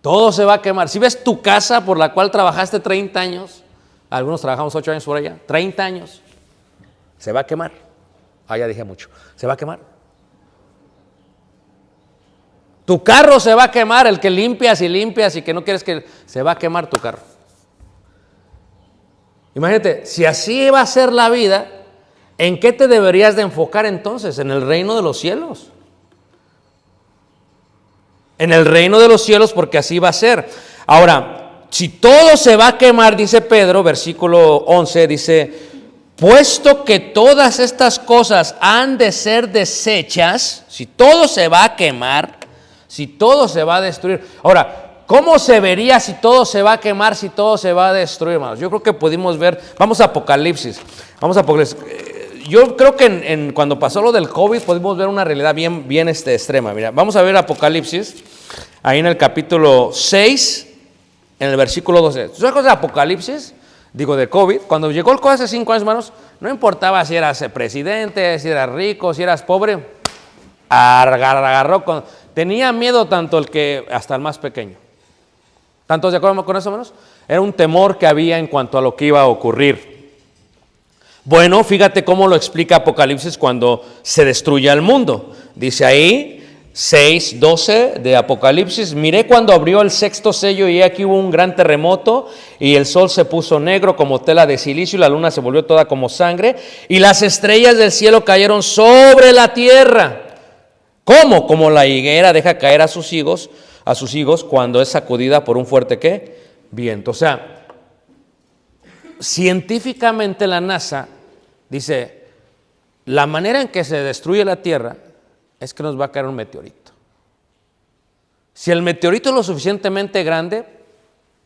[SPEAKER 3] Todo se va a quemar. Si ves tu casa por la cual trabajaste 30 años, algunos trabajamos 8 años por allá, 30 años, se va a quemar. Ya dije mucho, se va a quemar. Tu carro se va a quemar, el que limpias y que no quieres que se va a quemar tu carro.
[SPEAKER 4] Imagínate, si así va a ser la vida, ¿en qué te deberías de enfocar entonces? En el reino de los cielos. En el reino de los cielos, porque así va a ser. Ahora, si todo se va a quemar, dice Pedro, versículo 11, dice, puesto que todas estas cosas han de ser deshechas, si todo se va a quemar, si todo se va a destruir. Ahora, ¿cómo se vería si todo se va a quemar, si todo se va a destruir, hermanos? Yo creo que pudimos ver, vamos a Apocalipsis. Yo creo que cuando pasó lo del COVID pudimos ver una realidad bien extrema. Mira, vamos a ver Apocalipsis, ahí en el capítulo 6, en el versículo 12. ¿Tú sabes qué es Apocalipsis? Digo, de COVID. Cuando llegó el COVID hace 5 años, hermanos, no importaba si eras presidente, si eras rico, si eras pobre, agarró tenía miedo tanto el que hasta el más pequeño. ¿Tantos de acuerdo con eso, hermanos? Era un temor que había en cuanto a lo que iba a ocurrir. Bueno, fíjate cómo lo explica Apocalipsis cuando se destruye el mundo. Dice ahí, 6:12 de Apocalipsis, miré cuando abrió el 6º sello y aquí hubo un gran terremoto y el sol se puso negro como tela de silicio y la luna se volvió toda como sangre y las estrellas del cielo cayeron sobre la tierra. ¿Cómo? Como la higuera deja caer a sus higos cuando es sacudida por un fuerte ¿qué? Viento. O sea, científicamente la NASA dice, la manera en que se destruye la Tierra es que nos va a caer un meteorito. Si el meteorito es lo suficientemente grande,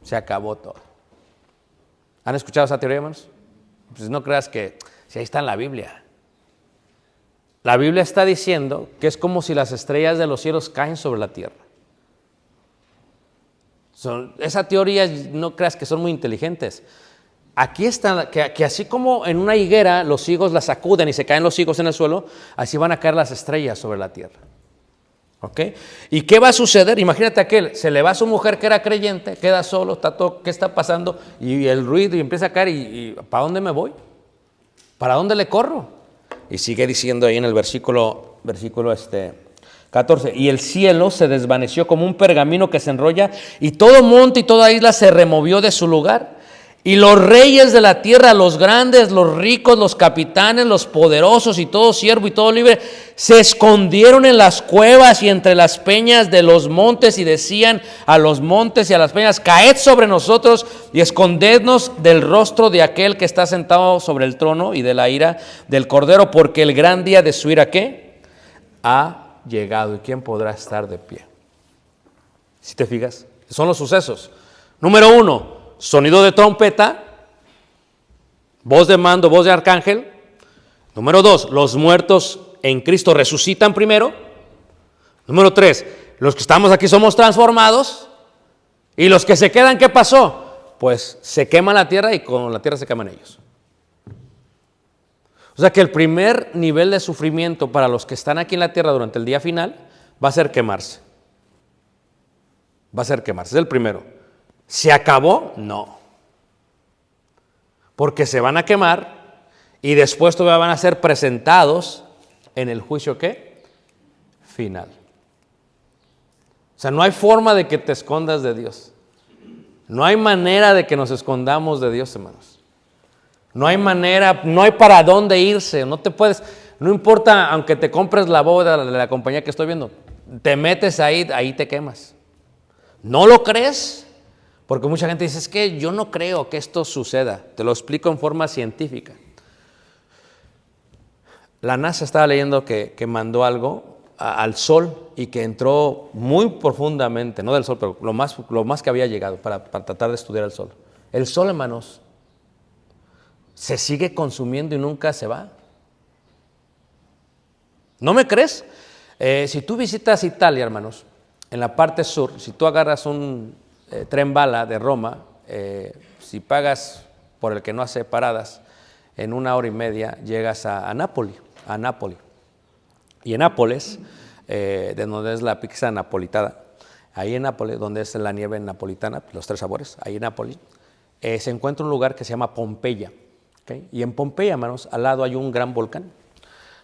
[SPEAKER 4] se acabó todo. ¿Han escuchado esa teoría, hermanos? Pues no creas que si ahí está en la Biblia. La Biblia está diciendo que es como si las estrellas de los cielos caen sobre la Tierra. Esa teoría no creas que son muy inteligentes. Aquí está, que así como en una higuera los higos la sacuden y se caen los higos en el suelo, así van a caer las estrellas sobre la tierra. ¿Ok? ¿Y qué va a suceder? Imagínate aquel, se le va a su mujer que era creyente, queda solo, está todo, ¿qué está pasando? Y el ruido y empieza a caer y ¿para dónde me voy? ¿Para dónde le corro? Y sigue diciendo ahí en el versículo 14, y el cielo se desvaneció como un pergamino que se enrolla y todo monte y toda isla se removió de su lugar. Y los reyes de la tierra, los grandes, los ricos, los capitanes, los poderosos y todo siervo y todo libre, se escondieron en las cuevas y entre las peñas de los montes y decían a los montes y a las peñas, caed sobre nosotros y escondednos del rostro de aquel que está sentado sobre el trono y de la ira del Cordero, porque el gran día de su ira, ¿qué? Ha llegado. ¿Y quién podrá estar de pie? Si te fijas, son los sucesos. Número 1. Sonido de trompeta, voz de mando, voz de arcángel. Número 2, los muertos en Cristo resucitan primero. Número 3, los que estamos aquí somos transformados. Y los que se quedan, ¿qué pasó? Pues se quema la tierra y con la tierra se queman ellos. O sea que el primer nivel de sufrimiento para los que están aquí en la tierra durante el día final va a ser quemarse. Va a ser quemarse, es el primero. ¿Se acabó? No. Porque se van a quemar y después todavía van a ser presentados en el juicio ¿qué? Final. O sea, no hay forma de que te escondas de Dios. No hay manera de que nos escondamos de Dios, hermanos. No hay manera, no hay para dónde irse. No te puedes, no importa, aunque te compres la bóveda de la compañía que estoy viendo, te metes ahí te quemas. ¿No lo crees? Porque mucha gente dice, es que yo no creo que esto suceda. Te lo explico en forma científica. La NASA estaba leyendo que mandó algo al Sol y que entró muy profundamente, no del Sol, pero lo más que había llegado para tratar de estudiar el Sol. El Sol, hermanos, se sigue consumiendo y nunca se va. ¿No me crees? Si tú visitas Italia, hermanos, en la parte sur, si tú agarras un tren bala de Roma, si pagas por el que no hace paradas, en 1 hora y media llegas a Nápoli. Y en Nápoles, de donde es la pizza napolitana, ahí en Nápoles, donde es la nieve napolitana, los 3 sabores, ahí en Nápoles, se encuentra un lugar que se llama Pompeya. ¿Okay? Y en Pompeya, hermanos, al lado hay un gran volcán.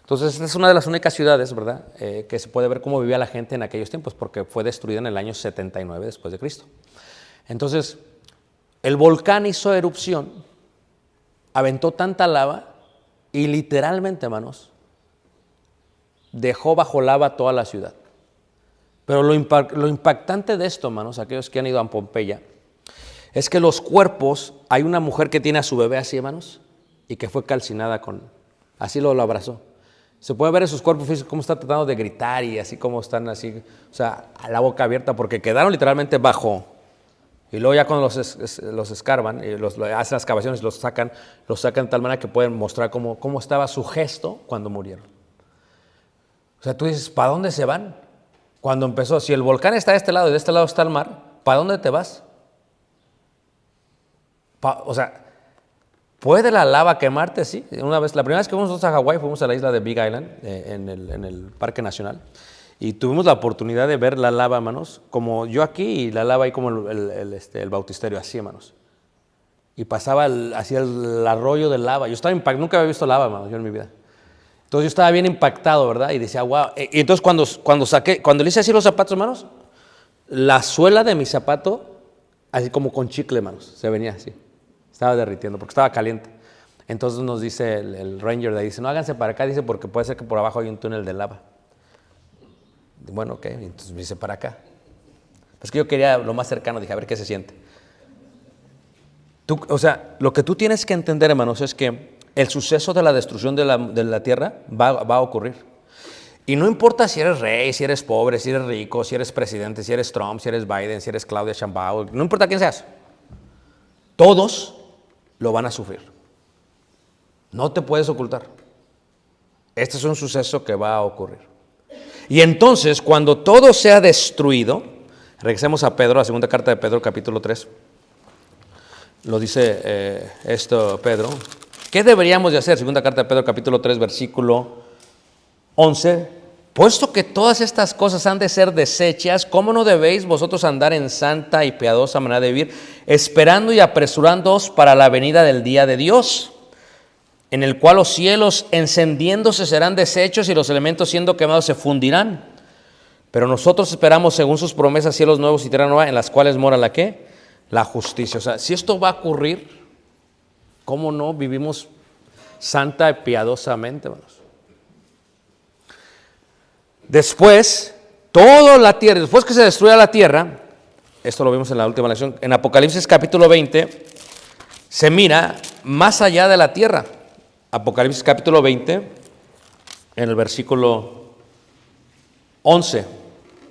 [SPEAKER 4] Entonces, esta es una de las únicas ciudades, ¿verdad?, que se puede ver cómo vivía la gente en aquellos tiempos, porque fue destruida en el año 79 después de Cristo. Entonces, el volcán hizo erupción
[SPEAKER 3] aventó tanta lava y literalmente, hermanos, dejó bajo lava toda la ciudad. Pero lo impactante de esto, hermanos, aquellos que han ido a Pompeya, es que los cuerpos, hay una mujer que tiene a su bebé así, hermanos, y que fue calcinada así lo abrazó. Se puede ver en sus cuerpos físicos cómo está tratando de gritar y así como están así, o sea, a la boca abierta, porque quedaron literalmente bajo. Y luego ya cuando los escarban, hacen las excavaciones, los sacan de tal manera que pueden mostrar cómo estaba su gesto cuando murieron. O sea, tú dices, ¿para dónde se van? Cuando empezó, si el volcán está de este lado y de este lado está el mar, ¿para dónde te vas? O sea, ¿puede la lava quemarte? Sí. La primera vez que fuimos nosotros a Hawái, fuimos a la isla de Big Island, en el Parque Nacional, y tuvimos la oportunidad de ver la lava, hermanos, como yo aquí, y la lava ahí como el bautisterio, así, hermanos. Y pasaba así el arroyo de lava. Yo estaba impactado, nunca había visto lava, hermanos, yo en mi vida. Entonces yo estaba bien impactado, ¿verdad? Y decía, wow. Y entonces cuando le hice así los zapatos, hermanos, la suela de mi zapato, así como con chicle, hermanos, se venía así. Estaba derritiendo porque estaba caliente. Entonces nos dice el ranger de ahí, dice, no, háganse para acá, dice, porque puede ser que por abajo hay un túnel de lava. Bueno, ok, entonces me dice para acá. Pues que yo quería lo más cercano, dije, a ver qué se siente. O sea, lo que tú tienes que entender, hermanos, es que el suceso de la destrucción de la tierra va a ocurrir. Y no importa si eres rey, si eres pobre, si eres rico, si eres presidente, si eres Trump, si eres Biden, si eres Claudia Sheinbaum, no importa quién seas. Todos lo van a sufrir. No te puedes ocultar. Este es un suceso que va a ocurrir. Y entonces, cuando todo sea destruido, regresemos a Pedro, la segunda carta de Pedro, capítulo 3. Lo dice esto Pedro. ¿Qué deberíamos de hacer? Segunda carta de Pedro, capítulo 3, versículo 11. Puesto que todas estas cosas han de ser desechas, ¿cómo no debéis vosotros andar en santa y piadosa manera de vivir, esperando y apresurándoos para la venida del día de Dios, en el cual los cielos encendiéndose serán deshechos y los elementos siendo quemados se fundirán? Pero nosotros esperamos, según sus promesas, cielos nuevos y tierra nueva, en las cuales mora ¿la qué? La justicia. O sea, si esto va a ocurrir, ¿cómo no vivimos santa y piadosamente, hermanos? Después, toda la tierra, después que se destruya la tierra, esto lo vimos en la última lección, en Apocalipsis capítulo 20, se mira más allá de la tierra. Apocalipsis capítulo 20, en el versículo 11,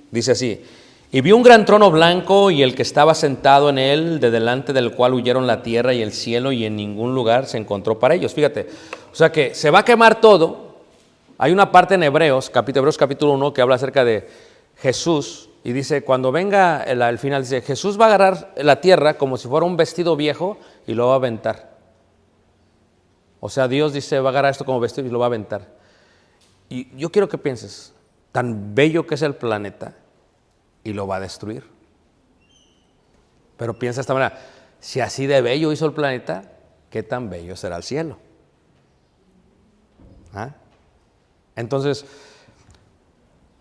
[SPEAKER 3] dice así: y vi un gran trono blanco y el que estaba sentado en él, de delante del cual huyeron la tierra y el cielo, y en ningún lugar se encontró para ellos. Fíjate, o sea que se va a quemar todo. Hay una parte en Hebreos capítulo 1, que habla acerca de Jesús, y dice, cuando venga el final, dice, Jesús va a agarrar la tierra como si fuera un vestido viejo y lo va a aventar. O sea, Dios dice, va a agarrar esto como vestido y lo va a aventar. Y yo quiero que pienses, tan bello que es el planeta, y lo va a destruir. Pero piensa de esta manera, si así de bello hizo el planeta, ¿qué tan bello será el cielo? ¿Ah? Entonces,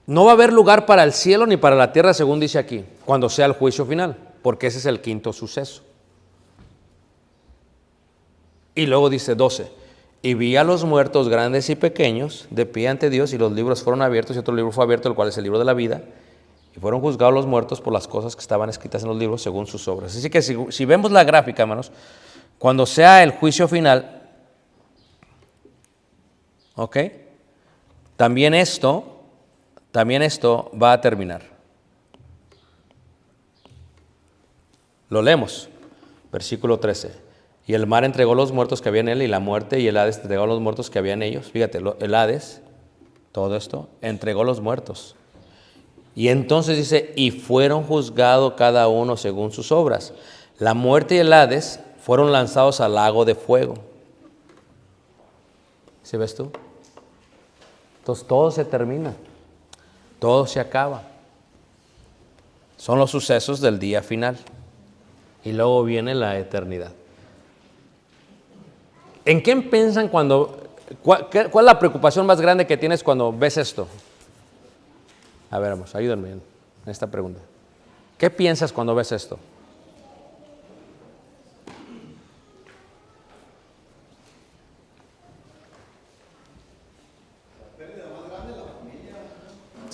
[SPEAKER 3] no va a haber lugar para el cielo ni para la tierra, según dice aquí, cuando sea el juicio final, porque ese es el quinto suceso. Y luego dice 12, y vi a los muertos grandes y pequeños de pie ante Dios, y los libros fueron abiertos, y otro libro fue abierto, el cual es el libro de la vida, y fueron juzgados los muertos por las cosas que estaban escritas en los libros según sus obras. Así que si vemos la gráfica, hermanos, cuando sea el juicio final, ¿ok? También esto va a terminar. Lo leemos, versículo 13. Y el mar entregó los muertos que había en él, y la muerte y el Hades entregó los muertos que había en ellos. Fíjate, el Hades, todo esto, entregó los muertos. Y entonces dice, y fueron juzgados cada uno según sus obras. La muerte y el Hades fueron lanzados al lago de fuego. ¿Sí ves tú? Entonces todo se termina, todo se acaba. Son los sucesos del día final. Y luego viene la eternidad. ¿En qué piensan cuál es la preocupación más grande que tienes cuando ves esto? A ver, vamos, ayúdenme en esta pregunta. ¿Qué piensas cuando ves esto?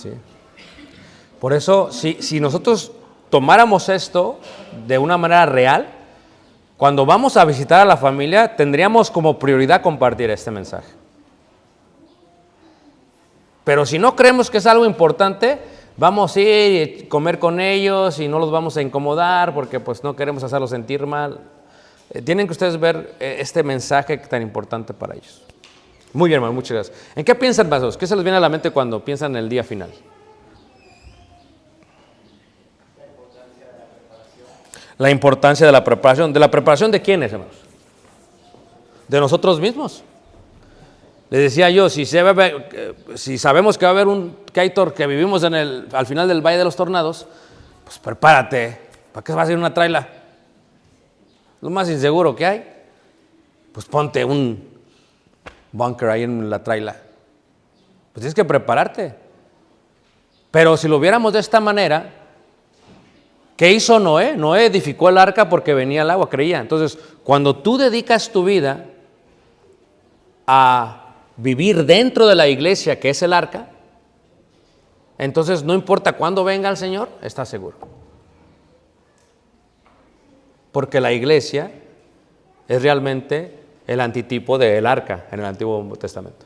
[SPEAKER 4] Sí. Por eso, si nosotros tomáramos esto de una manera real, cuando vamos a visitar a la familia, tendríamos como prioridad compartir este mensaje. Pero si no creemos que es algo importante, vamos a ir a comer con ellos y no los vamos a incomodar porque pues no queremos hacerlos sentir mal. Tienen que ustedes ver este mensaje tan importante para ellos. Muy bien, hermano, muchas gracias. ¿En qué piensan, hermanos? ¿Qué se les viene a la mente cuando piensan en el día final? La importancia de la preparación. ¿De la preparación de quiénes, hermanos? De nosotros mismos. Les decía yo, si sabemos que va a haber un Kaitor que vivimos al final del Valle de los Tornados, pues prepárate. ¿Para qué vas a ir a una traila? Lo más inseguro que hay. Pues ponte un bunker ahí en la traila. Pues tienes que prepararte. Pero si lo viéramos de esta manera, ¿qué hizo Noé? Noé edificó el arca porque venía el agua, creía. Entonces, cuando tú dedicas tu vida a vivir dentro de la iglesia, que es el arca, entonces no importa cuándo venga el Señor, estás seguro. Porque la iglesia es realmente el antitipo del arca en el Antiguo Testamento.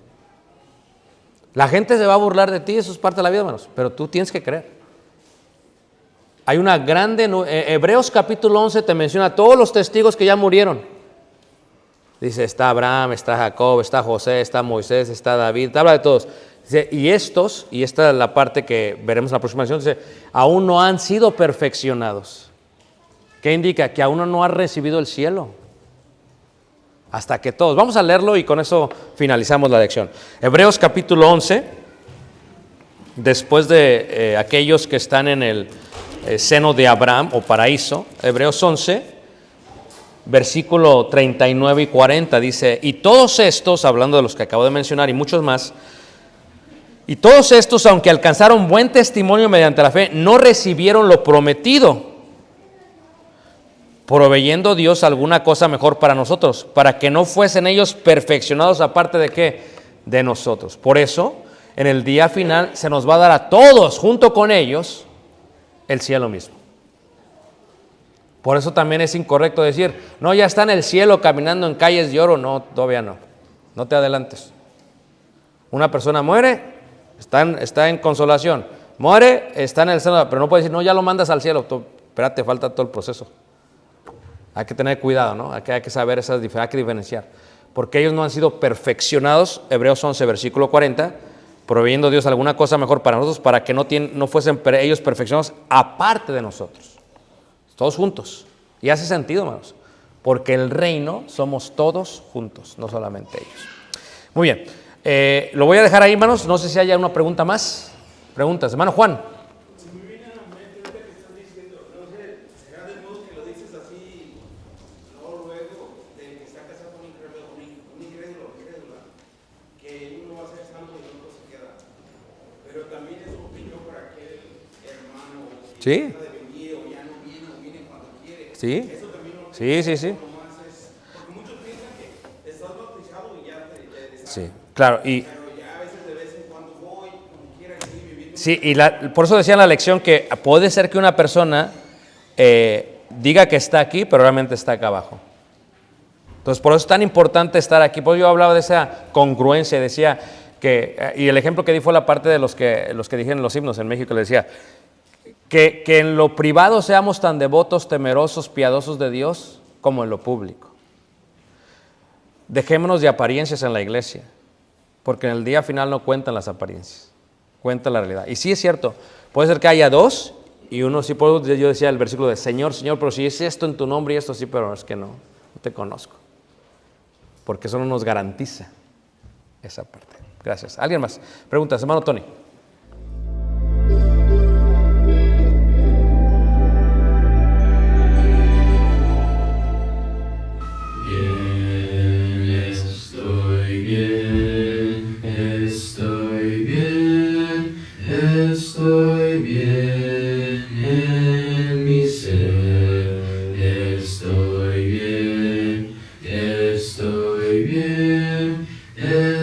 [SPEAKER 4] La gente se va a burlar de ti, eso es parte de la vida, hermanos, pero tú tienes que creer. Hay una grande, Hebreos capítulo 11 te menciona todos los testigos que ya murieron. Dice, está Abraham, está Jacob, está José, está Moisés, está David, te habla de todos. Dice, y esta es la parte que veremos en la próxima sesión, dice, aún no han sido perfeccionados. ¿Qué indica? Que aún no ha recibido el cielo. Hasta que todos. Vamos a leerlo y con eso finalizamos la lección. Hebreos capítulo 11, después de aquellos que están en el seno de Abraham o paraíso, Hebreos 11, versículo 39 y 40 dice, y todos estos, hablando de los que acabo de mencionar y muchos más, y todos estos, aunque alcanzaron buen testimonio mediante la fe, no recibieron lo prometido, proveyendo Dios alguna cosa mejor para nosotros, para que no fuesen ellos perfeccionados aparte de ¿qué? De nosotros. Por eso, en el día final se nos va a dar a todos, junto con ellos, el cielo mismo. Por eso también es incorrecto decir, no, ya está en el cielo caminando en calles de oro. No, todavía no. No te adelantes. Una persona muere, está en consolación. Muere, está en el cielo, pero no puede decir, no, ya lo mandas al cielo. Espérate, falta todo el proceso. Hay que tener cuidado, ¿no? Hay que saber esas diferencias, hay que diferenciar. Porque ellos no han sido perfeccionados, Hebreos 11, versículo 40, proveyendo Dios alguna cosa mejor para nosotros, para que no fuesen ellos perfeccionados aparte de nosotros. Todos juntos. Y hace sentido, hermanos, porque el reino somos todos juntos, no solamente ellos. Muy bien, lo voy a dejar ahí, hermanos. No sé si haya una pregunta más. Preguntas, hermano Juan.
[SPEAKER 5] Se me viene a la mente ahorita que estás diciendo, no sé, será de modo que lo dices así, luego, de que está casado con un incrédulo, que uno va a ser santo y el otro se queda. Pero también es opinión para aquel hermano que
[SPEAKER 4] Sí.
[SPEAKER 5] trata de venir o ya no viene o viene cuando quiere.
[SPEAKER 4] Sí.
[SPEAKER 5] Eso también lo
[SPEAKER 4] Sí.
[SPEAKER 5] nomás es, porque muchos piensan que estás bautizado y ya te
[SPEAKER 4] Sí, claro. Y
[SPEAKER 5] pero ya a veces de vez en cuando voy, como quiera, y sigue viviendo.
[SPEAKER 4] sí, y por eso decía en la lección que puede ser que una persona diga que está aquí, pero realmente está acá abajo. Entonces, por eso es tan importante estar aquí. Por eso yo hablaba de esa congruencia, decía que, y el ejemplo que di fue la parte de los que dijeron los himnos en México, le decía, que en lo privado seamos tan devotos, temerosos, piadosos de Dios, como en lo público. Dejémonos de apariencias en la iglesia, porque en el día final no cuentan las apariencias, cuenta la realidad. Y sí es cierto, puede ser que haya dos, y uno sí, por eso yo decía el versículo de Señor, Señor, pero si es esto en tu nombre y esto sí, pero es que no te conozco. Porque eso no nos garantiza esa parte. Gracias. ¿Alguien más? Preguntas, hermano Tony.
[SPEAKER 1] Estoy bien en mi ser,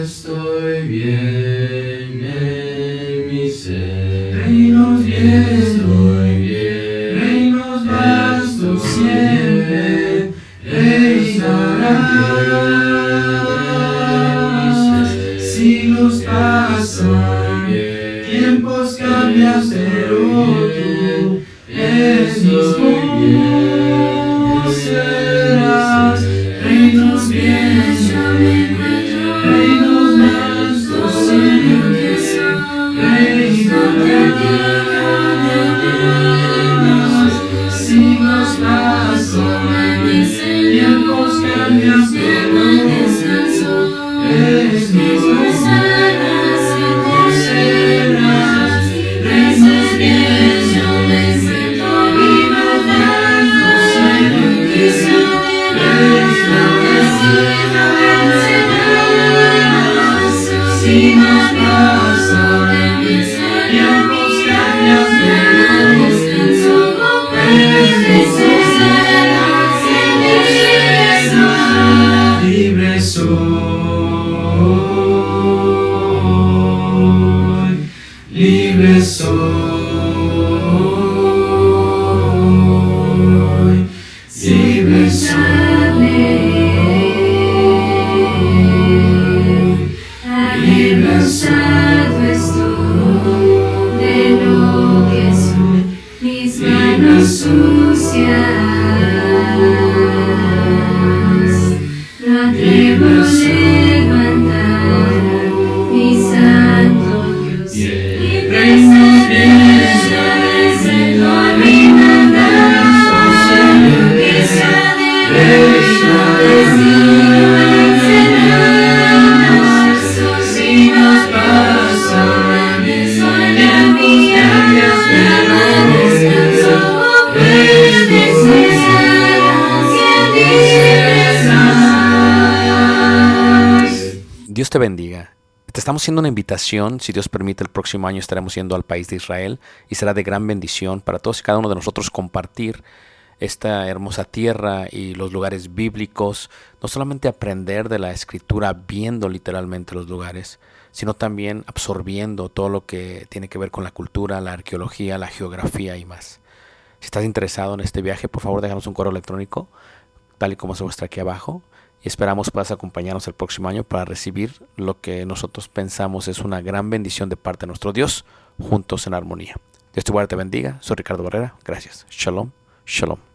[SPEAKER 1] estoy bien en mi ser. estoy bien. Reinos vastos siempre reinarás. Siglos pasan, tiempos cambian, pero tú el mismo serás. Reinos bien,
[SPEAKER 2] Yo me encuentro
[SPEAKER 1] reinos vastos siempre reinarás. Siglos pasan, tiempos cambian, pero el mismo serás. Reinos bien, yo me siento vivo, siglos pasan, tiempos cambian, pero libre soy, libre soy, libre soy,
[SPEAKER 2] Avergonzado estoy de lo que soy, mis manos sucias. No atrevo a levantar mi santo Dios.
[SPEAKER 1] reinos bien, yo me siento vivo, siglos pasan, tiempos cambian, pero
[SPEAKER 3] Dios te bendiga. Te estamos haciendo una invitación. Si Dios permite, el próximo año estaremos yendo al país de Israel y será de gran bendición para todos y cada uno de nosotros compartir esta hermosa tierra y los lugares bíblicos. No solamente aprender de la escritura viendo literalmente los lugares, sino también absorbiendo todo lo que tiene que ver con la cultura, la arqueología, la geografía y más. Si estás interesado en este viaje, por favor déjanos un correo electrónico, tal y como se muestra aquí abajo. Y esperamos puedas acompañarnos el próximo año para recibir lo que nosotros pensamos es una gran bendición de parte de nuestro Dios, juntos en armonía. Dios te guarde, te bendiga. Soy Ricardo Barrera. Gracias. Shalom. Shalom.